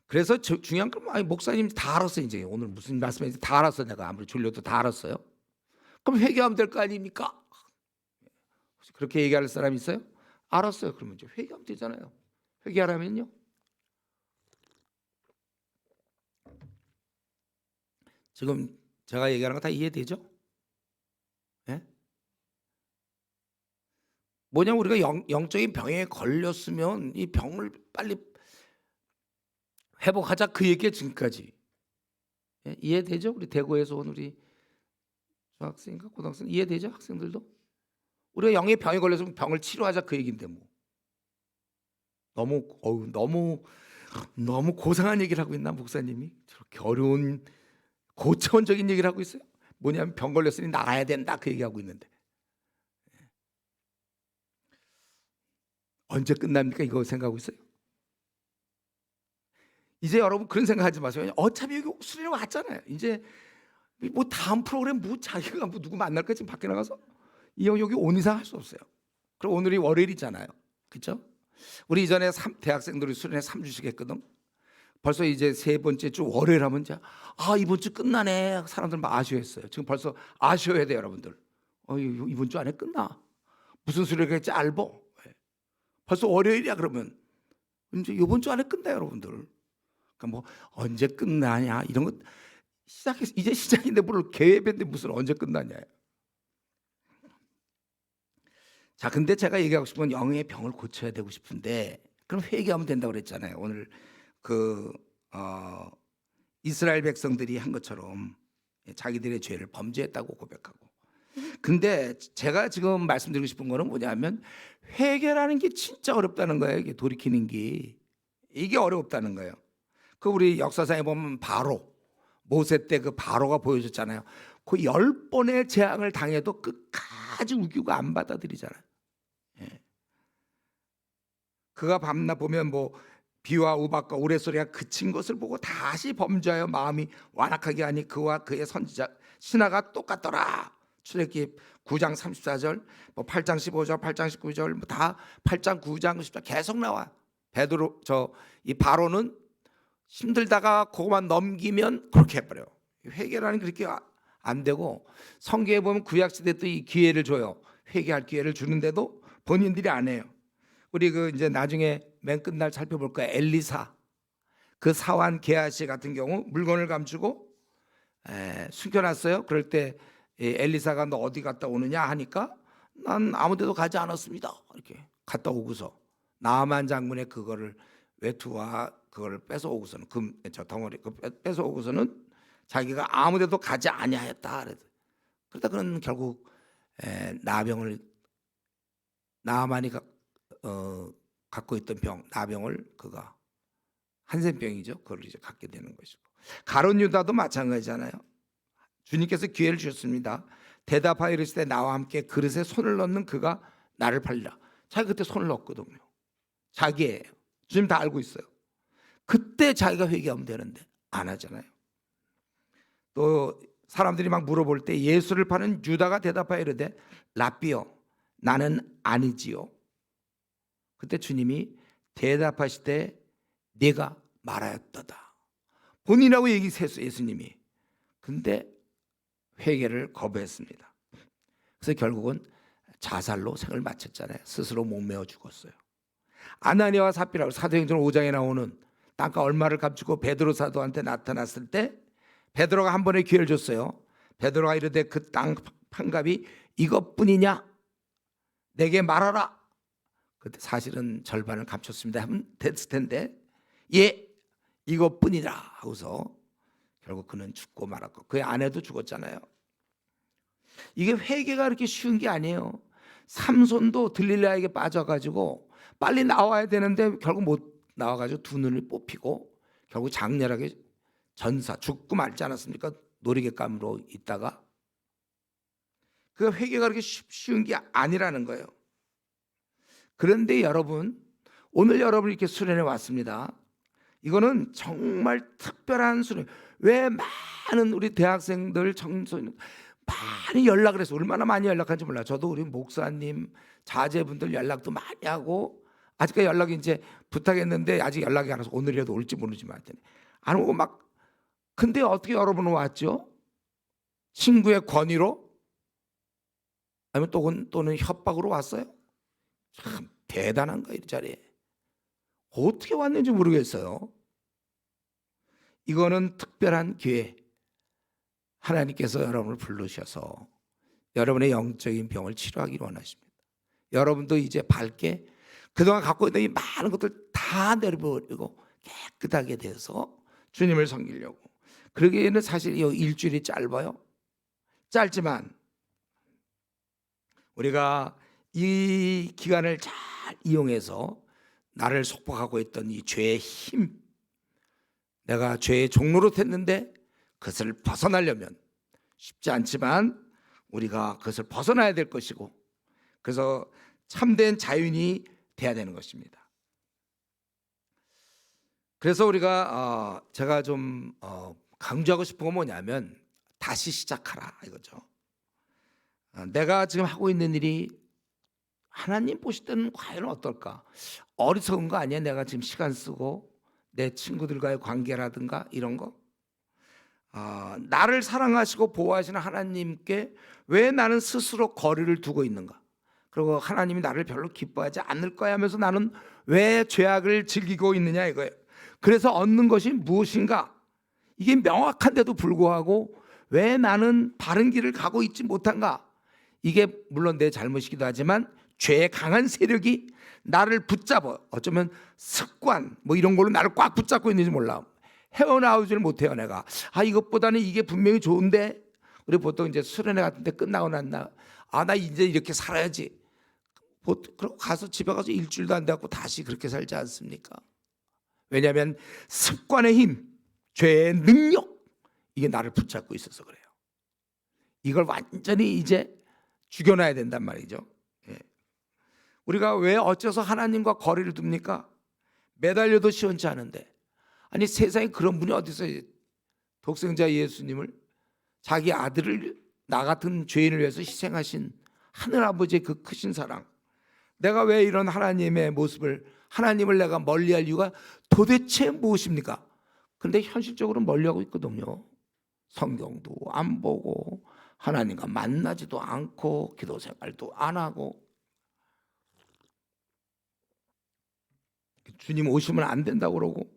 그래서 중요한 건 목사님 다 알았어요. 이제 오늘 무슨 말씀인지 다 알았어. 내가 아무리 졸려도 다 알았어요. 그럼 회개하면 될 거 아닙니까? 그렇게 얘기할 사람 있어요? 알았어요. 그러면 이제 회개하면 되잖아요. 회개하라면요. 지금 제가 얘기하는 거 다 이해되죠? 네? 뭐냐면 우리가 영적인 병에 걸렸으면 이 병을 빨리 회복하자 그 얘기가 지금까지. 예, 이해되죠? 우리 대구에서 온 우리 중학생인가 고등학생 이해되죠? 학생들도 우리가 영의 병에 걸려서 병을 치료하자 그 얘기인데 뭐 너무 고상한 얘기를 하고 있나 목사님이 저렇게 어려운 고차원적인 얘기를 하고 있어요. 뭐냐면 병 걸렸으니 나가야 된다 그 얘기하고 있는데 언제 끝납니까? 이거 생각하고 있어요. 이제 여러분 그런 생각하지 마세요. 어차피 여기 수련회 왔잖아요. 이제 뭐 다음 프로그램 뭐 자기가 뭐 누구 만날까 지금 밖에 나가서 여기 온 이상 할 수 없어요. 그리고 오늘이 월요일이잖아요. 그렇죠? 우리 이전에 대학생들이 수련회 3주씩 했거든. 벌써 이제 세 번째 주 월요일 하면 이제 이번 주 끝나네. 사람들 막 아쉬워했어요. 지금 벌써 아쉬워야 돼요, 여러분들. 이번 주 안에 끝나. 무슨 수련회가 짧어. 벌써 월요일이야 그러면 이제 이번 주 안에 끝나요, 여러분들. 그러니까 뭐 언제 끝나냐 이런 거 이제 시작인데 뭘 계획인데 무슨 언제 끝나냐. 자, 근데 제가 얘기하고 싶은 건 영의 병을 고쳐야 되고 싶은데 그럼 회개하면 된다고 그랬잖아요. 오늘 이스라엘 백성들이 한 것처럼 자기들의 죄를 범죄했다고 고백하고. 근데 제가 지금 말씀드리고 싶은 거는 뭐냐면 회개라는 게 진짜 어렵다는 거예요. 이게 돌이키는 게 이게 어렵다는 거예요. 그 우리 역사상에 보면 바로 모세 때 그 바로가 보여줬잖아요. 그 10번의 재앙을 당해도 끝까지 우기고 안 받아들이잖아요. 예. 그가 밤낮 보면 뭐 비와 우박과 우레소리가 그친 것을 보고 다시 범죄하여 마음이 완악하게 하니 그와 그의 선지자 신하가 똑같더라. 출애굽기 9장 34절, 뭐 8장 15절, 8장 19절, 뭐 다 8장 9장 10장 계속 나와. 베드로 이 바로는 힘들다가 그것만 넘기면 그렇게 해버려. 회개라는 게 그렇게 안 되고 성경에 보면 구약 시대 때 이 기회를 줘요. 회개할 기회를 주는데도 본인들이 안 해요. 우리 이제 나중에 맨 끝날 살펴볼 거야. 엘리사 그 사환 게하시 같은 경우 물건을 감추고 숨겨놨어요. 그럴 때 엘리사가 너 어디 갔다 오느냐 하니까 난 아무데도 가지 않았습니다. 이렇게 갔다 오고서 나만 장군의 그거를 외투와 그걸 뺏어오고서는 저 덩어리 뺏어오고서는 자기가 아무데도 가지 아니하였다. 그러다 그는 결국 나만이 갖고 있던 병 나병을 그가 한센병이죠. 그걸 이제 갖게 되는 것이고 가룟 유다도 마찬가지잖아요. 주님께서 기회를 주셨습니다. 대답하여 이르시되 나와 함께 그릇에 손을 넣는 그가 나를 팔리라. 자기 그때 손을 넣었거든요. 자기예요. 주님 다 알고 있어요. 그때 자기가 회개하면 되는데 안 하잖아요. 또 사람들이 막 물어볼 때 예수를 파는 유다가 대답하여 이르되 라삐요 나는 아니지요. 그때 주님이 대답하시되 네가 말하였도다. 본인이라고 얘기했어요, 예수님이. 근데 회개를 거부했습니다. 그래서 결국은 자살로 생을 마쳤잖아요. 스스로 목매어 죽었어요. 아나니아와 삽비라고 사도행전 5장에 나오는 땅가 얼마를 감추고 베드로 사도한테 나타났을 때 베드로가 한 번의 기회를 줬어요. 베드로가 이르되 그 땅 판값이 이것뿐이냐? 내게 말하라. 그때 사실은 절반을 감췄습니다 하면 됐을 텐데 예 이것뿐이라 하고서 결국 그는 죽고 말았고 그의 아내도 죽었잖아요. 이게 회개가 그렇게 쉬운 게 아니에요. 삼손도 들릴라에게 빠져가지고 빨리 나와야 되는데 결국 못 나와가지고 두 눈을 뽑히고 결국 장렬하게 전사 죽고 말지 않았습니까? 놀이객감으로 있다가 그 회개가 그렇게 쉬운 게 아니라는 거예요. 그런데 여러분 오늘 여러분 이렇게 수련회 왔습니다. 이거는 정말 특별한 수련. 왜 많은 우리 대학생들 청소년 많이 연락을 해서 얼마나 많이 연락한지 몰라요. 저도 우리 목사님 자제분들 연락도 많이 하고 아직까지 연락이 이제 부탁했는데 아직 연락이 안 와서 오늘이라도 올지 모르지만 안 오고 막 근데 어떻게 여러분은 왔죠? 친구의 권위로? 아니면 또는 협박으로 왔어요? 참 대단한 거예요, 이 자리에. 어떻게 왔는지 모르겠어요. 이거는 특별한 기회. 하나님께서 여러분을 부르셔서 여러분의 영적인 병을 치료하기를 원하십니다. 여러분도 이제 밝게 그동안 갖고 있던 이 많은 것들 다 내려버리고 깨끗하게 되어서 주님을 섬기려고. 그러기에는 사실 이 일주일이 짧아요. 짧지만 우리가 이 기간을 잘 이용해서 나를 속박하고 있던 이 죄의 힘, 내가 죄의 종로로 됐는데 그것을 벗어나려면 쉽지 않지만 우리가 그것을 벗어나야 될 것이고, 그래서 참된 자유인이 돼야 되는 것입니다. 그래서 우리가 제가 좀 강조하고 싶은 건 뭐냐면 다시 시작하라 이거죠. 내가 지금 하고 있는 일이 하나님 보실 때는 과연 어떨까? 어리석은 거 아니야? 내가 지금 시간 쓰고 내 친구들과의 관계라든가 이런 거, 나를 사랑하시고 보호하시는 하나님께 왜 나는 스스로 거리를 두고 있는가? 그리고 하나님이 나를 별로 기뻐하지 않을 거야 하면서 나는 왜 죄악을 즐기고 있느냐 이거예요. 그래서 얻는 것이 무엇인가? 이게 명확한데도 불구하고 왜 나는 바른 길을 가고 있지 못한가? 이게 물론 내 잘못이기도 하지만 죄의 강한 세력이 나를 붙잡아, 어쩌면 습관 뭐 이런 걸로 나를 꽉 붙잡고 있는지 몰라. 헤어나오지를 못해요. 내가 이것보다는 이게 분명히 좋은데, 우리 보통 이제 수련회 같은 데 끝나고 난다, 나 이제 이렇게 살아야지. 그리고 가서 집에 가서 일주일도 안 돼갖고 다시 그렇게 살지 않습니까? 왜냐하면 습관의 힘, 죄의 능력, 이게 나를 붙잡고 있어서 그래요. 이걸 완전히 이제 죽여놔야 된단 말이죠. 우리가 왜 어째서 하나님과 거리를 둡니까? 매달려도 시원치 않은데. 아니 세상에 그런 분이 어디서, 독생자 예수님을, 자기 아들을 나 같은 죄인을 위해서 희생하신 하늘아버지의 그 크신 사랑, 내가 왜 이런 하나님의 모습을, 하나님을 내가 멀리할 이유가 도대체 무엇입니까? 근데 현실적으로 멀리하고 있거든요. 성경도 안 보고 하나님과 만나지도 않고 기도 생활도 안 하고, 주님 오시면 안 된다고 그러고,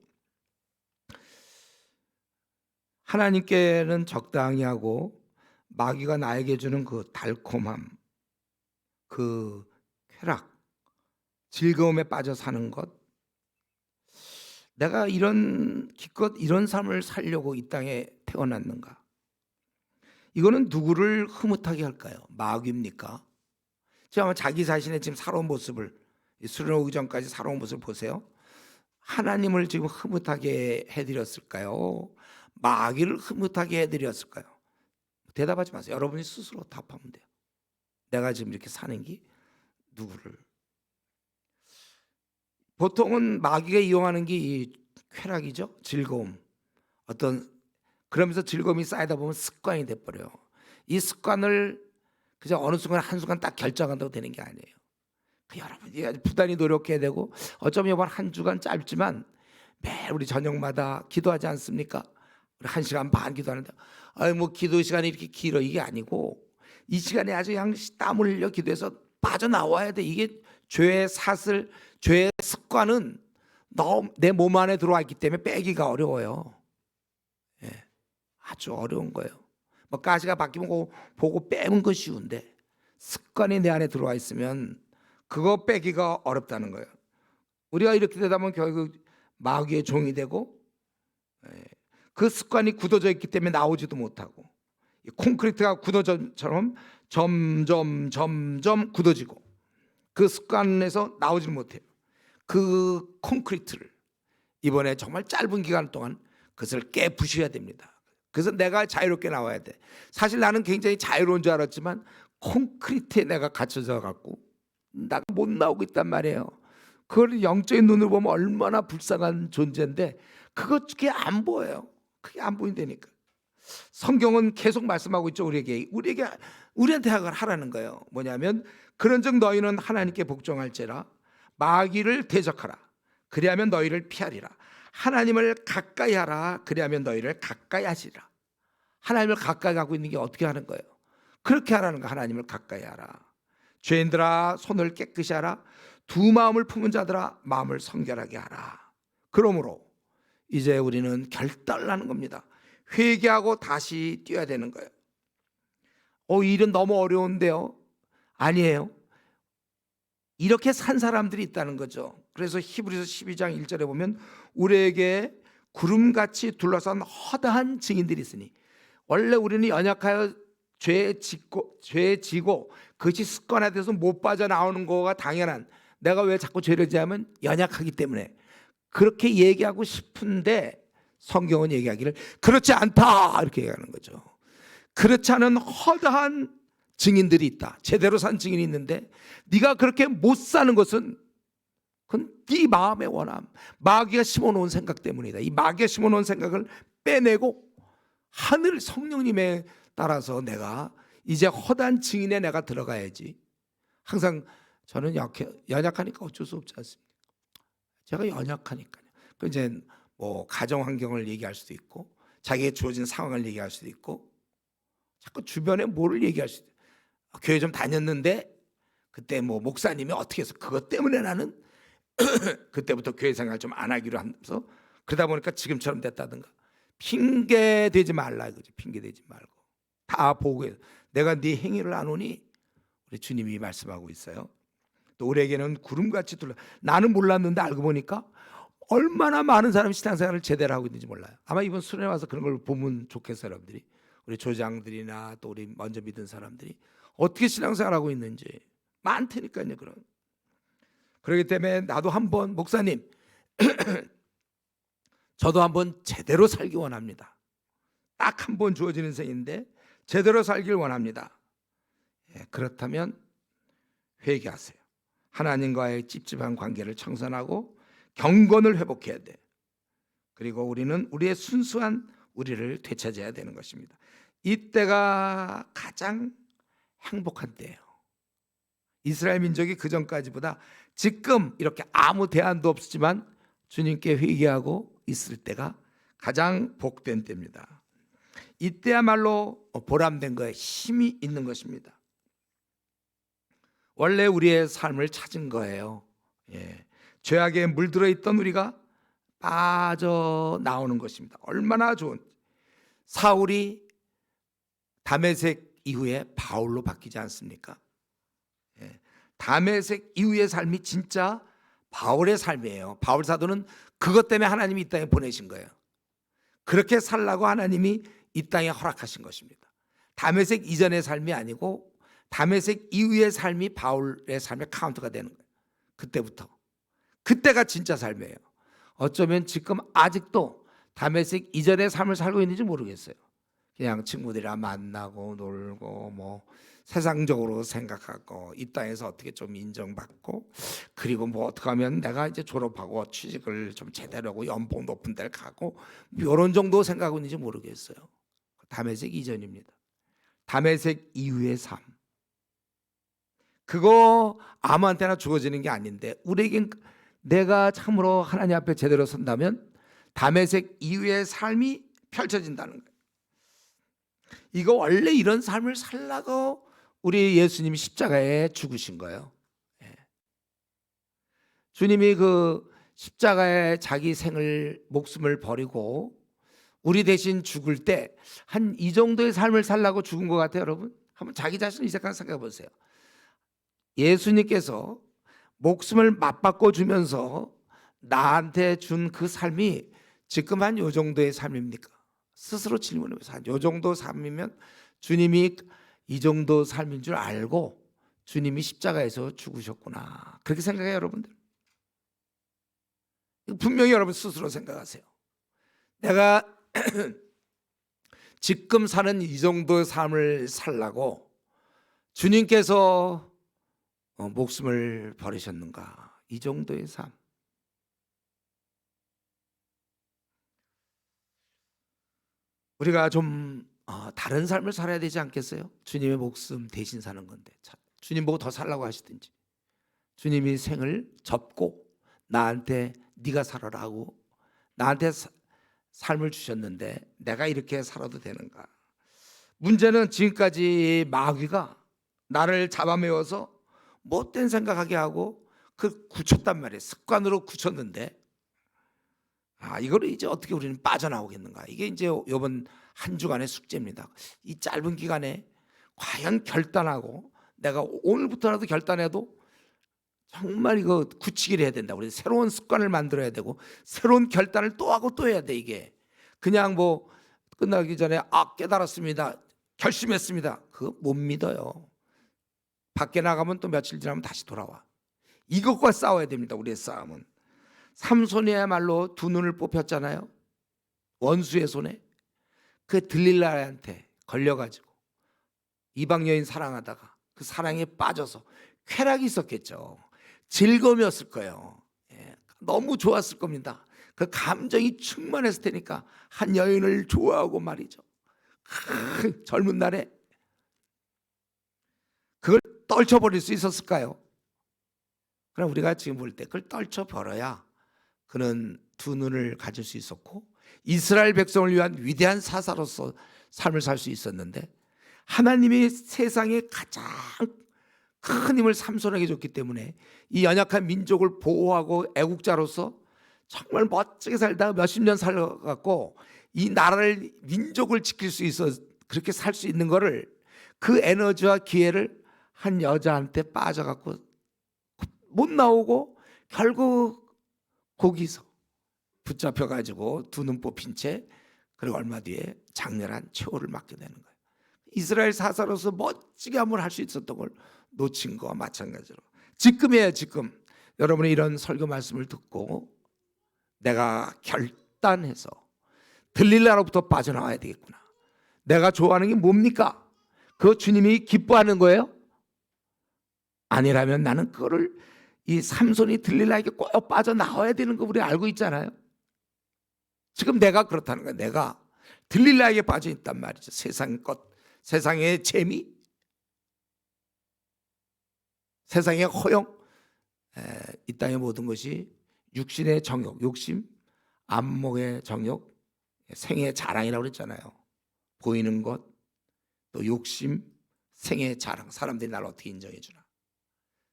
하나님께는 적당히 하고 마귀가 나에게 주는 그 달콤함, 그 쾌락, 즐거움에 빠져 사는 것, 내가 기껏 이런 삶을 살려고 이 땅에 태어났는가? 이거는 누구를 흐뭇하게 할까요? 마귀입니까? 지금 아마 자기 자신의 지금 살아온 모습을, 수련 오기 전까지 살아온 모습을 보세요. 하나님을 지금 흐뭇하게 해드렸을까요? 마귀를 흐뭇하게 해드렸을까요? 대답하지 마세요. 여러분이 스스로 답하면 돼요. 내가 지금 이렇게 사는 게 누구를? 보통은 마귀가 이용하는 게 이 쾌락이죠. 즐거움. 그러면서 즐거움이 쌓이다 보면 습관이 돼버려요. 이 습관을 그저 어느 순간 한순간 딱 결정한다고 되는 게 아니에요. 여러분이 부단히 노력해야 되고, 어쩌면 이번 한 주간 짧지만 매일 우리 저녁마다 기도하지 않습니까? 우리 1시간 반 기도하는데 뭐 기도 시간이 이렇게 길어, 이게 아니고 이 시간에 아주 그냥 땀을 흘려 기도해서 빠져나와야 돼. 이게 죄의 사슬, 죄의 습관은 내 몸 안에 들어와 있기 때문에 빼기가 어려워요. 아주 어려운 거예요. 뭐 가시가 바뀌면 보고 빼는 건 쉬운데, 습관이 내 안에 들어와 있으면 그거 빼기가 어렵다는 거예요. 우리가 이렇게 되다 보면 결국 마귀의 종이 되고, 그 습관이 굳어져 있기 때문에 나오지도 못하고, 콘크리트가 굳어져처럼 점점 굳어지고 그 습관에서 나오지 못해요. 그 콘크리트를 이번에 정말 짧은 기간 동안 그것을 깨부셔야 됩니다. 그래서 내가 자유롭게 나와야 돼. 사실 나는 굉장히 자유로운 줄 알았지만 콘크리트에 내가 갇혀져 갖고 나가 못 나오고 있단 말이에요. 그걸 영적인 눈으로 보면 얼마나 불쌍한 존재인데 그게 안 보여요. 그게 안 보인다니까. 성경은 계속 말씀하고 있죠. 우리한테 하라는 거예요. 뭐냐면 그런즉 너희는 하나님께 복종할지라, 마귀를 대적하라, 그리하면 너희를 피하리라. 하나님을 가까이 하라, 그리하면 너희를 가까이 하시리라. 하나님을 가까이 하고 있는 게 어떻게 하는 거예요? 그렇게 하라는 거. 하나님을 가까이 하라. 죄인들아 손을 깨끗이 하라. 두 마음을 품은 자들아 마음을 성결하게 하라. 그러므로 이제 우리는 결단하는 겁니다. 회개하고 다시 뛰어야 되는 거예요. 이 일은 너무 어려운데요. 아니에요. 이렇게 산 사람들이 있다는 거죠. 그래서 히브리서 12장 1절에 보면 우리에게 구름같이 둘러싼 허다한 증인들이 있으니, 원래 우리는 연약하여 죄에 지고 그것이 습관화돼서 못 빠져나오는 거가 당연한, 내가 왜 자꾸 죄를 지으면 연약하기 때문에 그렇게 얘기하고 싶은데 성경은 얘기하기를 그렇지 않다 이렇게 얘기하는 거죠. 그렇지 않은 허다한 증인들이 있다. 제대로 산 증인이 있는데 네가 그렇게 못 사는 것은 그건 네 마음의 원함, 마귀가 심어놓은 생각 때문이다. 이 마귀가 심어놓은 생각을 빼내고 하늘 성령님에 따라서 내가 이제 허다한 증인에 내가 들어가야지. 항상 저는 연약하니까 어쩔 수 없지 않습니까? 제가 연약하니까요. 그 이제 뭐 가정 환경을 얘기할 수도 있고, 자기의 주어진 상황을 얘기할 수도 있고, 자꾸 주변에 뭐를 얘기할 수도 있고, 교회 좀 다녔는데 그때 뭐 목사님이 어떻게 해서 그것 때문에 나는 그때부터 교회 생활 좀 안 하기로 하면서 그러다 보니까 지금처럼 됐다든가, 핑계 대지 말라 이거죠. 핑계 대지 말고 다 보고 내가 네 행위를 아노니, 우리 주님이 말씀하고 있어요. 또 우리에게는 구름같이 둘러, 나는 몰랐는데 알고 보니까 얼마나 많은 사람이 신앙생활을 제대로 하고 있는지 몰라요. 아마 이번 수련회 와서 그런 걸 보면 좋겠어요. 여러분들이, 우리 조장들이나 또 우리 먼저 믿은 사람들이 어떻게 신앙생활하고 있는지 많다니까요. 그렇기 때문에 나도 한번, 목사님 저도 한번 제대로 살기 원합니다. 딱 한 번 주어지는 인생인데 제대로 살길 원합니다. 그렇다면 회개하세요. 하나님과의 찝찝한 관계를 청산하고 경건을 회복해야 돼. 그리고 우리는 우리의 순수한 우리를 되찾아야 되는 것입니다. 이때가 가장 행복한 때예요. 이스라엘 민족이 그 전까지보다 지금 이렇게 아무 대안도 없지만 주님께 회개하고 있을 때가 가장 복된 때입니다. 이때야말로 보람된 거에 힘이 있는 것입니다. 원래 우리의 삶을 찾은 거예요. 죄악에 물들어 있던 우리가 빠져나오는 것입니다. 얼마나 좋은, 사울이 다메섹 이후에 바울로 바뀌지 않습니까? 다메섹 이후의 삶이 진짜 바울의 삶이에요. 바울 사도는 그것 때문에 하나님이 이 땅에 보내신 거예요. 그렇게 살라고 하나님이 이 땅에 허락하신 것입니다. 다메섹 이전의 삶이 아니고 다메섹 이후의 삶이 바울의 삶의 카운트가 되는 거예요. 그때부터, 그때가 진짜 삶이에요. 어쩌면 지금 아직도 다메섹 이전의 삶을 살고 있는지 모르겠어요. 그냥 친구들이랑 만나고 놀고 뭐 세상적으로 생각하고 이 땅에서 어떻게 좀 인정받고, 그리고 뭐 어떻게 하면 내가 이제 졸업하고 취직을 좀 제대로 하고 연봉 높은 데를 가고, 이런 정도 생각하고 있는지 모르겠어요. 다메섹 이전입니다. 다메섹 이후의 삶, 그거 아무한테나 주어지는 게 아닌데, 우리에겐 내가 참으로 하나님 앞에 제대로 선다면 다메섹 이후의 삶이 펼쳐진다는 거예요. 이거 원래 이런 삶을 살라고 우리 예수님이 십자가에 죽으신 거예요. 주님이 그 십자가에 자기 생을, 목숨을 버리고 우리 대신 죽을 때 한 이 정도의 삶을 살라고 죽은 것 같아요. 여러분, 한번 자기 자신을 이 생각 생각해 보세요. 예수님께서 목숨을 맞바꿔 주면서 나한테 준 그 삶이 지금 한 요 정도의 삶입니까? 스스로 질문하면서 한 요 정도 삶이면 주님이 이 정도 삶인 줄 알고 주님이 십자가에서 죽으셨구나, 그렇게 생각해요. 여러분들, 분명히 여러분 스스로 생각하세요. 내가 지금 사는 이 정도의 삶을 살라고 주님께서 목숨을 버리셨는가? 이 정도의 삶. 우리가 좀 다른 삶을 살아야 되지 않겠어요? 주님의 목숨 대신 사는 건데, 주님 보고 더 살라고 하시든지, 주님이 생을 접고 나한테 네가 살아라 하고 나한테 삶을 주셨는데 내가 이렇게 살아도 되는가? 문제는 지금까지 마귀가 나를 잡아매워서 못된 생각하게 하고 그 굳혔단 말이에요. 습관으로 굳혔는데, 이걸 이제 어떻게 우리는 빠져나오겠는가? 이게 이제 이번 한 주간의 숙제입니다. 이 짧은 기간에 과연 결단하고, 내가 오늘부터라도 결단해도 정말 이거 굳히기를 해야 된다. 우리 새로운 습관을 만들어야 되고 새로운 결단을 또 하고 또 해야 돼. 이게 그냥 뭐 끝나기 전에 깨달았습니다, 결심했습니다, 그거 못 믿어요. 밖에 나가면 또 며칠 지나면 다시 돌아와. 이것과 싸워야 됩니다. 우리의 싸움은. 삼손이야말로 두 눈을 뽑혔잖아요. 원수의 손에. 그 들릴라한테 걸려가지고 이방 여인 사랑하다가 그 사랑에 빠져서 쾌락이 있었겠죠. 즐거움이었을 거예요. 너무 좋았을 겁니다. 그 감정이 충만했을 테니까 한 여인을 좋아하고 말이죠. 젊은 날에 그걸 떨쳐버릴 수 있었을까요? 그럼 우리가 지금 볼 때 그걸 떨쳐버려야 그는 두 눈을 가질 수 있었고 이스라엘 백성을 위한 위대한 사사로서 삶을 살 수 있었는데, 하나님이 세상에 가장 큰 힘을 삼손에게 줬기 때문에 이 연약한 민족을 보호하고 애국자로서 정말 멋지게 살다가 몇십 년 살아갖고 이 나라를, 민족을 지킬 수 있어, 그렇게 살 수 있는 거를, 그 에너지와 기회를 한 여자한테 빠져갖고 못 나오고 결국 거기서 붙잡혀가지고 두 눈 뽑힌 채, 그리고 얼마 뒤에 장렬한 최후를 맞게 되는 거예요. 이스라엘 사사로서 멋지게 한번 할 수 있었던 걸 놓친 거와 마찬가지로 지금이에요. 지금 여러분이 이런 설교 말씀을 듣고 내가 결단해서 들릴라로부터 빠져나와야 되겠구나. 내가 좋아하는 게 뭡니까? 그거 주님이 기뻐하는 거예요? 아니라면 나는 그거를, 이 삼손이 들릴라에게 꼭 빠져나와야 되는 거 우리 알고 있잖아요. 지금 내가 그렇다는 거예요. 내가 들릴라에게 빠져 있단 말이죠. 세상 것, 세상의 재미, 세상의 허영, 이 땅의 모든 것이 육신의 정욕, 욕심, 안목의 정욕, 생의 자랑이라고 그랬잖아요. 보이는 것, 또 욕심, 생의 자랑, 사람들이 나를 어떻게 인정해 주나.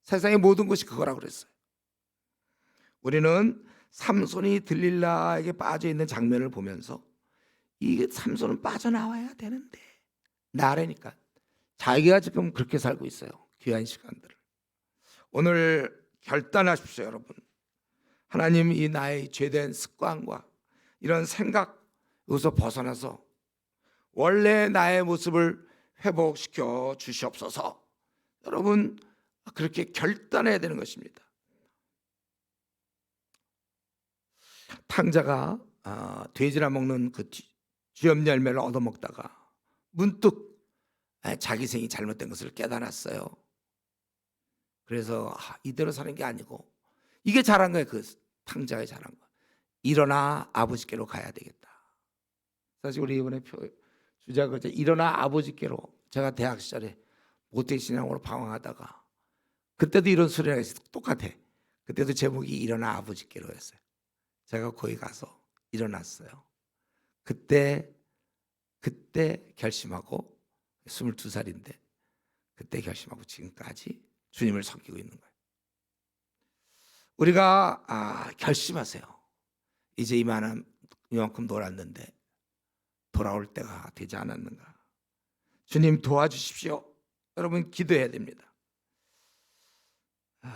세상의 모든 것이 그거라고 그랬어요. 우리는 삼손이 들릴라에게 빠져 있는 장면을 보면서 이게 삼손은 빠져나와야 되는데 나라니까 자기가 지금 그렇게 살고 있어요. 귀한 시간들을. 오늘 결단하십시오, 여러분. 하나님, 이 나의 죄된 습관과 이런 생각, 여기서 벗어나서 원래 나의 모습을 회복시켜 주시옵소서. 여러분, 그렇게 결단해야 되는 것입니다. 탕자가 돼지나 먹는 그 쥐염 열매를 얻어먹다가 문득 자기 생이 잘못된 것을 깨달았어요. 그래서 이대로 사는 게 아니고, 이게 잘한 거예요. 그 탕자가 잘한 거. 일어나 아버지께로 가야 되겠다. 사실 우리 이번에 주제가 일어나 아버지께로. 제가 대학 시절에 모태신앙으로 방황하다가 그때도 이런 소리가 있어요. 똑같아. 그때도 제목이 일어나 아버지께로였어요. 제가 거기 가서 일어났어요. 그때 결심하고, 22살인데 그때 결심하고 지금까지 주님을 섬기고 있는 거예요. 우리가 결심하세요. 이제 이만큼 놀았는데 돌아올 때가 되지 않았는가. 주님 도와주십시오. 여러분 기도해야 됩니다.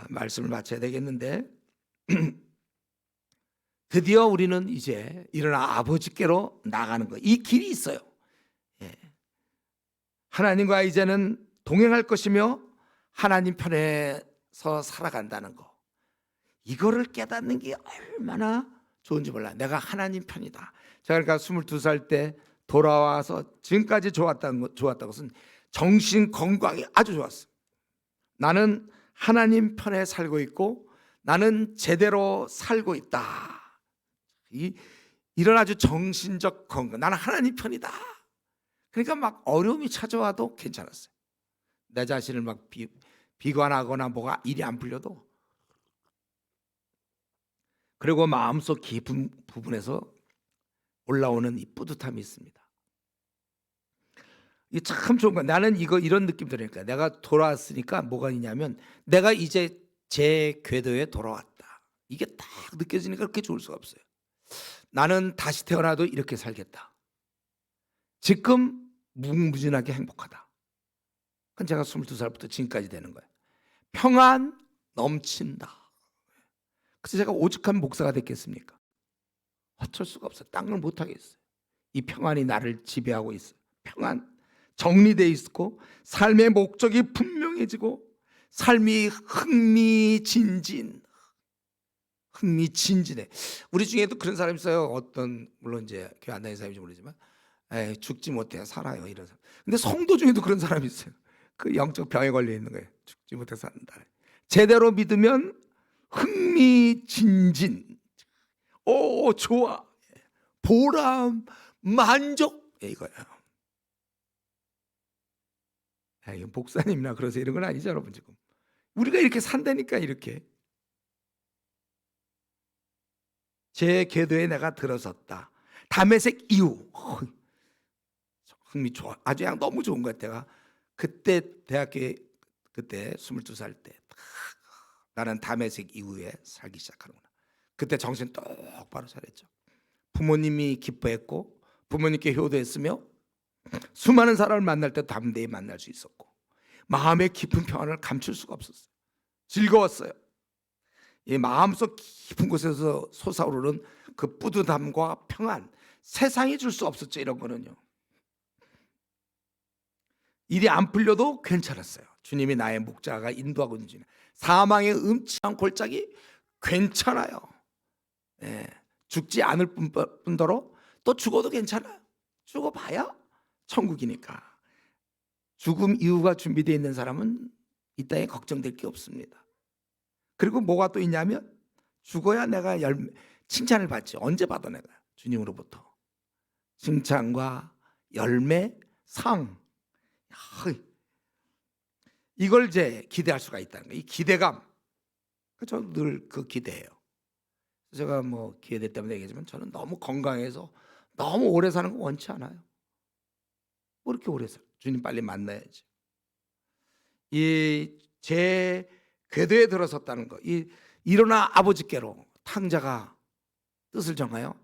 말씀을 마쳐야 되겠는데 드디어 우리는 이제 일어나 아버지께로 나가는 거예요. 이 길이 있어요. 하나님과 이제는 동행할 것이며 하나님 편에서 살아간다는 거, 이거를 깨닫는 게 얼마나 좋은지 몰라요. 내가 하나님 편이다. 제가 그러니까 22살 때 돌아와서 지금까지 좋았다는 것은 정신 건강이 아주 좋았어요. 나는 하나님 편에 살고 있고 나는 제대로 살고 있다. 이런 아주 정신적 건강, 나는 하나님 편이다. 그러니까 막 어려움이 찾아와도 괜찮았어요. 내 자신을 막 비관하거나 뭐가 일이 안 풀려도, 그리고 마음속 깊은 부분에서 올라오는 이 뿌듯함이 있습니다. 이 참 좋은 거야. 나는 이런 느낌 들으니까, 내가 돌아왔으니까 뭐가 있냐면 내가 이제 제 궤도에 돌아왔다. 이게 딱 느껴지니까 그렇게 좋을 수가 없어요. 나는 다시 태어나도 이렇게 살겠다. 지금 무궁무진하게 행복하다. 그건 제가 22살부터 지금까지 되는 거예요. 평안, 넘친다. 그래서 제가 오죽한 목사가 됐겠습니까? 어쩔 수가 없어. 땅을 못 하겠어요. 이 평안이 나를 지배하고 있어요. 평안, 정리돼 있고 삶의 목적이 분명해지고 삶이 흥미진진해. 우리 중에도 그런 사람 있어요. 어떤 물론 이제 교회 안 다니는 사람인지 모르지만 죽지 못해 살아요 이런 사람. 근데 성도 중에도 그런 사람이 있어요. 그 영적 병에 걸려 있는 거예요. 죽지 못해 산다. 제대로 믿으면 흥미진진. 오 좋아. 보람 만족 이거예요. 이건 목사님이나 그러세요 이런 건 아니죠 여러분. 지금 우리가 이렇게 산다니까. 이렇게 제 궤도에 내가 들어섰다. 다메섹 이후 흥미 좋아. 아주 그냥 너무 좋은 것 같아요. 그때 대학교에 그때 22살 때 나는 다메섹 이후에 살기 시작하는구나. 그때 정신 똑바로 차렸죠. 부모님이 기뻐했고 부모님께 효도했으며 수많은 사람을 만날 때 담대히 만날 수 있었고 마음의 깊은 평안을 감출 수가 없었어요. 즐거웠어요. 이 마음속 깊은 곳에서 솟아오르는 그 뿌듯함과 평안, 세상이 줄 수 없었죠. 이런 거는요. 일이 안 풀려도 괜찮았어요. 주님이 나의 목자가 인도하고 있는 주님. 사망의 음침한 골짜기 괜찮아요. 죽지 않을 뿐더러 또 죽어도 괜찮아요. 죽어봐야 천국이니까. 죽음 이후가 준비되어 있는 사람은 이 땅에 걱정될 게 없습니다. 그리고 뭐가 또 있냐면 죽어야 내가 칭찬을 받지. 언제 받아 내가? 주님으로부터 칭찬과 열매, 상. 이걸 이제 기대할 수가 있다는 거예요. 이 기대감. 저는 늘 그 기대해요. 제가 뭐 기회 때문에 얘기하지만 저는 너무 건강해서 너무 오래 사는 거 원치 않아요. 뭐 이렇게 오래 살아? 주님 빨리 만나야지. 이 제 궤도에 들어섰다는 거. 이 일어나 아버지께로 탕자가 뜻을 정하여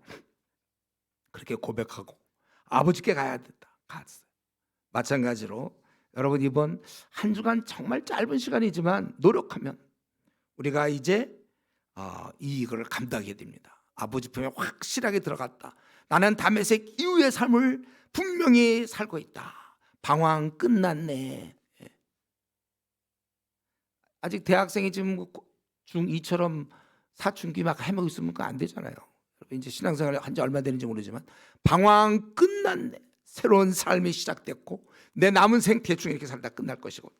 그렇게 고백하고 아버지께 가야 된다. 갔어요. 마찬가지로 여러분 이번 한 주간 정말 짧은 시간이지만 노력하면 우리가 이제 이익을 감당하게 됩니다. 아버지 품에 확실하게 들어갔다. 나는 다메섹 이후의 삶을 분명히 살고 있다. 방황 끝났네. 아직 대학생이 지금 중2처럼 사춘기 막 헤매고 있으면 그거 안 되잖아요. 이제 신앙생활 한 지 얼마 되는지 모르지만 방황 끝났네. 새로운 삶이 시작됐고 내 남은 생 대충 이렇게 살다 끝날 것이고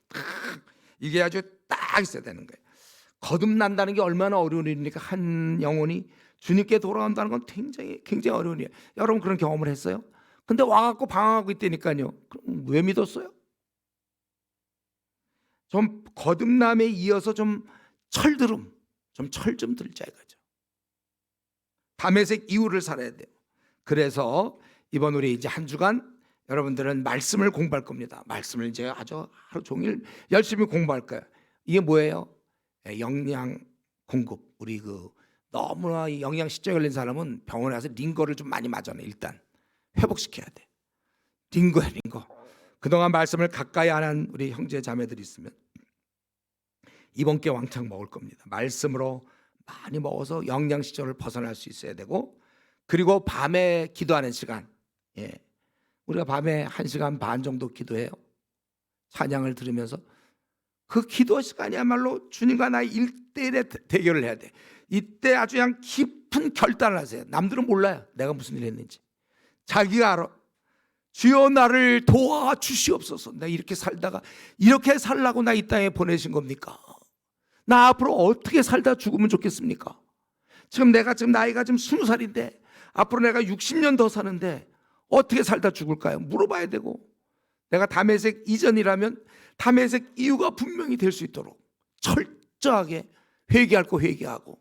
이게 아주 딱 있어야 되는 거예요. 거듭난다는 게 얼마나 어려운 일입니까? 한 영혼이 주님께 돌아온다는 건 굉장히 어려운 일이에요. 여러분 그런 경험을 했어요? 근데 와갖고 방황하고 있다니까요. 그럼 왜 믿었어요? 좀 거듭남에 이어서 좀 철들음, 좀 철 좀 들자 이거죠. 다메섹 이후를 살아야 돼요. 그래서 이번 우리 이제 한 주간 여러분들은 말씀을 공부할 겁니다. 말씀을 이제 아주 하루 종일 열심히 공부할 거예요. 이게 뭐예요? 영양 공급. 우리 그 너무나 영양 실조에 걸린 사람은 병원에 가서 링거를 좀 많이 맞아내. 일단 회복시켜야 돼. 링거야 링거. 그동안 말씀을 가까이 안 한 우리 형제 자매들이 있으면 이번 게 왕창 먹을 겁니다. 말씀으로 많이 먹어서 영양 실조를 벗어날 수 있어야 되고, 그리고 밤에 기도하는 시간. 우리가 밤에 1시간 반 정도 기도해요. 찬양을 들으면서 그 기도 시간이야말로 주님과 나의 1대1의 대결을 해야 돼. 이때 아주 그냥 깊은 결단을 하세요. 남들은 몰라요. 내가 무슨 일을 했는지. 자기가 알아. 주여 나를 도와주시옵소서. 나 이렇게 살다가 이렇게 살라고 나 이 땅에 보내신 겁니까? 나 앞으로 어떻게 살다 죽으면 좋겠습니까? 지금 내가 나이가 지금 20살인데 앞으로 내가 60년 더 사는데 어떻게 살다 죽을까요? 물어봐야 되고, 내가 다메섹 이전이라면 다메섹 이후가 분명히 될 수 있도록 철저하게 회개할 거 회개하고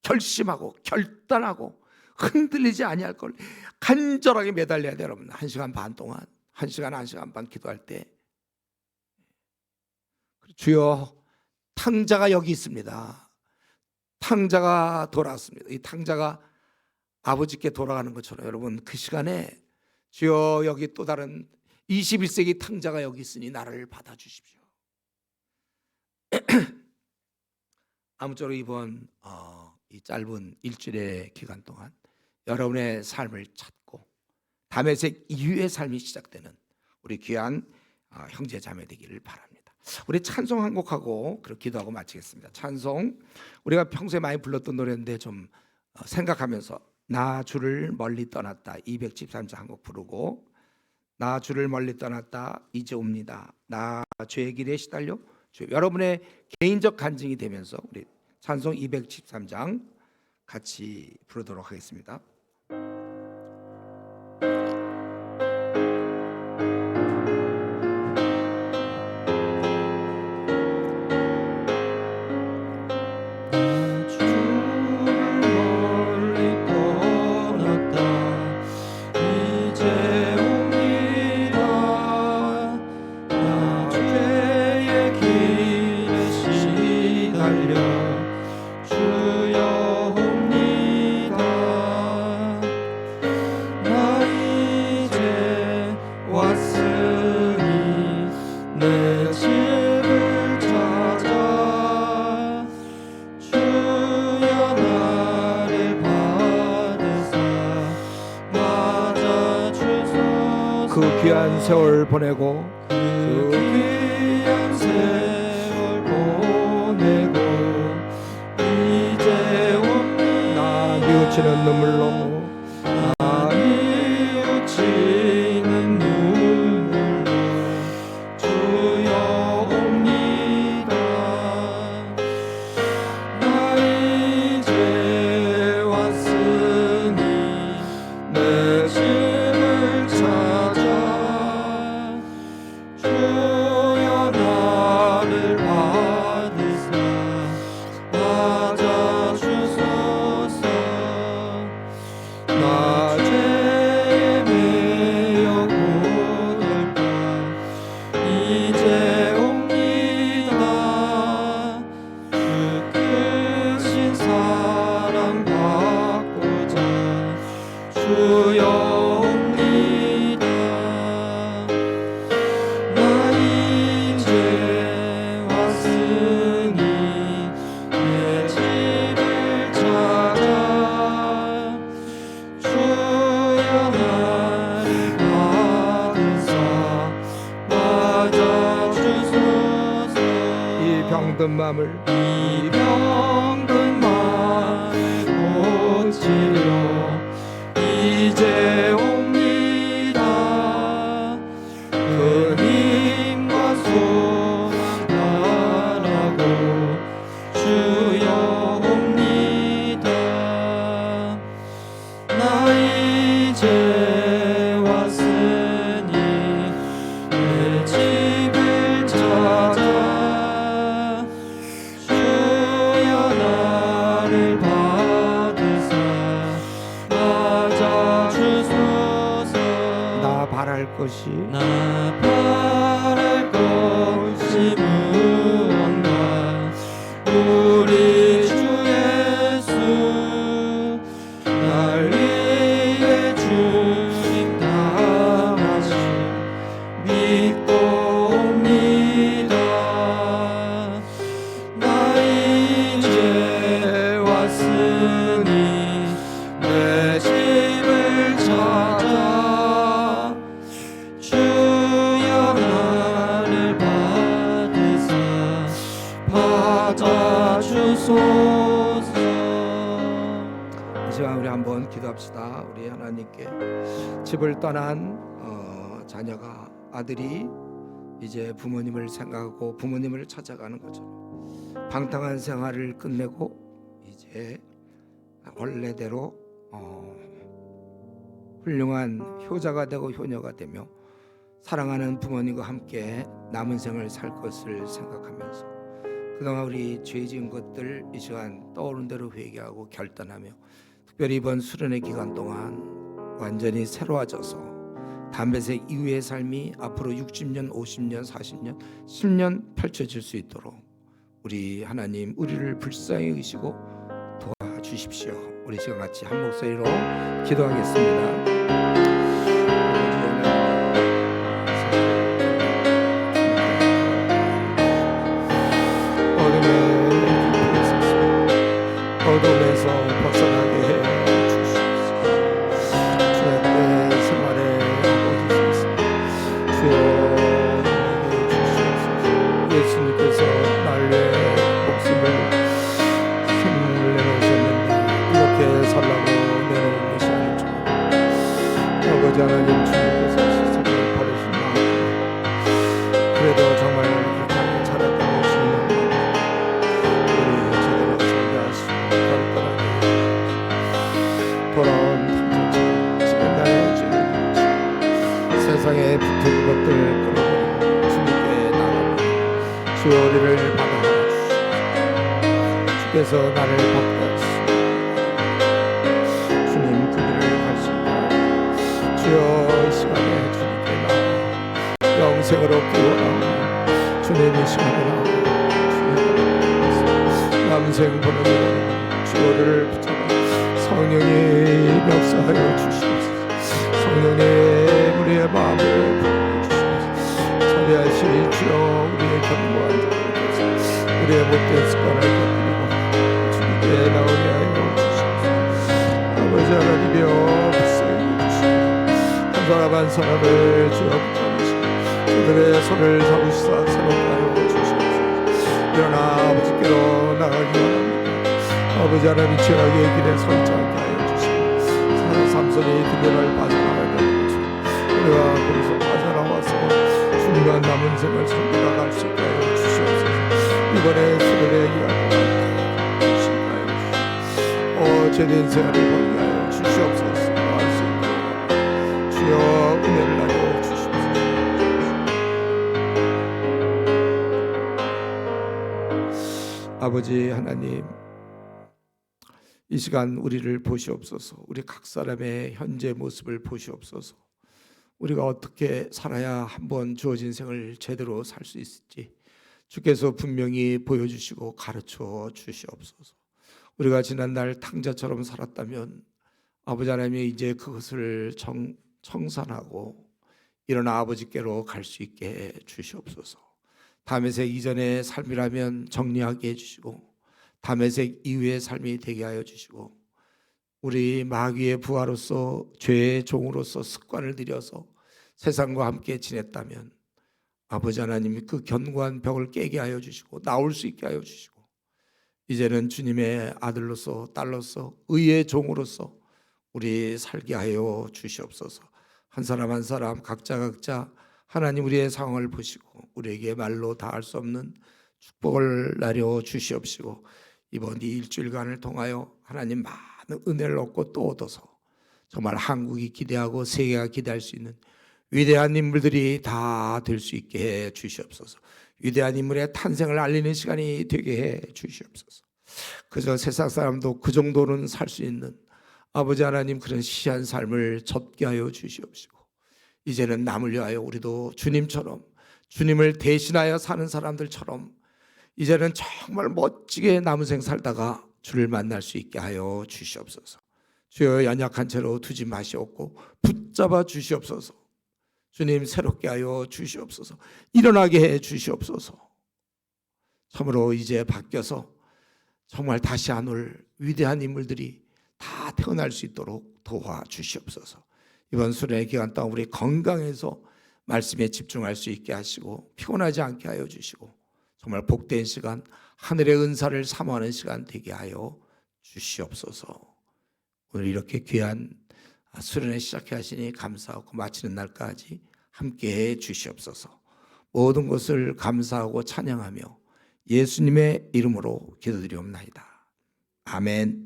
결심하고 결단하고 흔들리지 아니할 걸 간절하게 매달려야 돼요. 여러분 1시간 반 동안 1시간 반 기도할 때 주여 탕자가 여기 있습니다. 탕자가 돌아왔습니다. 이 탕자가 아버지께 돌아가는 것처럼 여러분 그 시간에 주여 여기 또 다른 21세기 탕자가 여기 있으니 나를 받아주십시오. 아무쪼록 이번 이 짧은 일주일의 기간 동안 여러분의 삶을 찾고 다메섹 이후의 삶이 시작되는 우리 귀한 형제 자매 되기를 바랍니다. 우리 찬송 한 곡하고 그렇게 기도하고 마치겠습니다. 찬송 우리가 평소에 많이 불렀던 노래인데 좀 생각하면서 나 주를 멀리 떠났다 213장 한 곡 부르고 나 주를 멀리 떠났다 이제 옵니다. 나 죄의 길에 시달려 여러분의 개인적 간증이 되면서 우리 찬송 213장 같이 부르도록 하겠습니다. 그 귀한 세월 보내고 그 귀한 세월 보내고 이제 옵니다. 나 뉘우치는 눈물로 나 뉘우치는 눈물로 주여 옵니다. 나 이제 왔으니 내 짐을 찾아 주여 나를 받으사 맞아 주소서. 나 죄에 매여 고달파 이제 옵니다. 주 크신 사랑 받고자 주여 옵니다. 나 이제 왔으니 내 집을 찾아 주여 나를 받으사 맞아 주소서. 이 병든 마음을 고치려 이제 옵니다. 그 힘과 소망 바라고 주여 옵니다. 나 이제 왔으니 내 집을 찾아 주여 나를 받으사 맞아 주소서. 나 바랄 것이 무언가 우리 주 예수 날 위해 주님 당하심 믿고 옵니다. 나 이제 왔으니 내 집을 찾아 주여 나를 받으사 받아 주소서. 이 시간 우리 한번 기도합시다. 우리 하나님께 집을 떠난 자녀가 아들이 이제 부모님을 생각하고 부모님을 찾아가는 것처럼 방탕한 생활을 끝내고 이제 원래대로 훌륭한 효자가 되고 효녀가 되며 사랑하는 부모님과 함께 남은 생을 살 것을 생각하면서 그동안 우리 죄 지은 것들 이 시간 떠오른 대로 회개하고 결단하며 특별히 이번 수련의 기간 동안 완전히 새로워져서 담배색 이후의 삶이 앞으로 60년, 50년, 40년, 10년 펼쳐질 수 있도록 우리 하나님 우리를 불쌍히 여기시고 도와주십시오. 우리 시간 같이 한 목소리로 기도하겠습니다. 어둠의 깊이 있었습니다. 아버지 하나님, 주님께서 세상을 버리신 만큼 그래도 정말 그렇게 하길 잘했다고 주님은 우리 제대로 설교하시고 결단하게 돌아온 탐정처럼 지금 나의 죄를 세상에 붙은 것들 끊어버리고 주님께 나가며 주여 우리를 받아주시고 주께서 나를 바꿔주시고 주님 그 길을 가신다. 주여 이 시간에 주님께 나와 영생을 얻기 원하오니 주님 이 시간에 나와 남생 보내기 원하오니 주여를 붙잡아 성령이 역사하여 주시옵소서. 성령의 우리의 마음을 부어주시옵소서. 자비하시 주여 우리의 견고한 자들께서 우리의 못된 습관을 깨뜨리고 주님께 나오게 하여 주시옵소서. 아버지 하나님이여 불쌍히 주시고 한 사람 한 사람을 주여 붙잡으시고 그들의 손을 잡으시사 새롭게 하여 주시옵소서. 일어나 아버지께로 나가기 원합니다. 아버지 하나님 죄악의 길에 서있지 않게 하여 주시고 삼손이 그들을 빠져나가게 하여 주시고 우리가 거기서 빠져나와서 중요한 남은 생을 살고 나갈 수 있게 하여 주시옵소서. 이번에 수련의 기간 동안 주시하여 주시옵소서. 죄된 생활을 버리게 하여 주시옵소서. 나갈 수 있도록 주여 은혜를 하여 주시옵소서. 아버지 하나님, 이 시간 우리를 보시옵소서. 우리 각 사람의 현재 모습을 보시옵소서. 우리가 어떻게 살아야 한번 주어진 생을 제대로 살 수 있을지 주께서 분명히 보여주시고 가르쳐 주시옵소서. 우리가 지난날 탕자처럼 살았다면 아버지 하나님이 이제 그것을 청산하고 일어나 아버지께로 갈 수 있게 주시옵소서. 다메섹 이전의 삶이라면 정리하게 해주시고 다메섹 이후의 삶이 되게 하여 주시고 우리 마귀의 부하로서 죄의 종으로서 습관을 들여서 세상과 함께 지냈다면 아버지 하나님이 그 견고한 벽을 깨게 하여 주시고 나올 수 있게 하여 주시고 이제는 주님의 아들로서 딸로서 의의 종으로서 우리 살게 하여 주시옵소서. 한 사람 한 사람 각자 하나님 우리의 상황을 보시고 우리에게 말로 다 할 수 없는 축복을 내려 주시옵시고 이번 이 일주일간을 통하여 하나님 많은 은혜를 얻고 또 얻어서 정말 한국이 기대하고 세계가 기대할 수 있는 위대한 인물들이 다 될 수 있게 해 주시옵소서. 위대한 인물의 탄생을 알리는 시간이 되게 해 주시옵소서. 그저 세상 사람도 그 정도는 살 수 있는 아버지 하나님 그런 시한 삶을 젖게 하여 주시옵시고 이제는 남을 위하여 우리도 주님처럼 주님을 대신하여 사는 사람들처럼 이제는 정말 멋지게 남은 생 살다가 주를 만날 수 있게 하여 주시옵소서. 주여 연약한 채로 두지 마시옵고 붙잡아 주시옵소서. 주님 새롭게 하여 주시옵소서. 일어나게 해 주시옵소서. 참으로 이제 바뀌어서 정말 다시 안 올 위대한 인물들이 다 태어날 수 있도록 도와주시옵소서. 이번 수련의 기간 동안 우리 건강해서 말씀에 집중할 수 있게 하시고 피곤하지 않게 하여 주시고 정말 복된 시간 하늘의 은사를 사모하는 시간 되게 하여 주시옵소서. 오늘 이렇게 귀한 수련회 시작해 하시니 감사하고 마치는 날까지 함께해 주시옵소서. 모든 것을 감사하고 찬양하며 예수님의 이름으로 기도드리옵나이다. 아멘.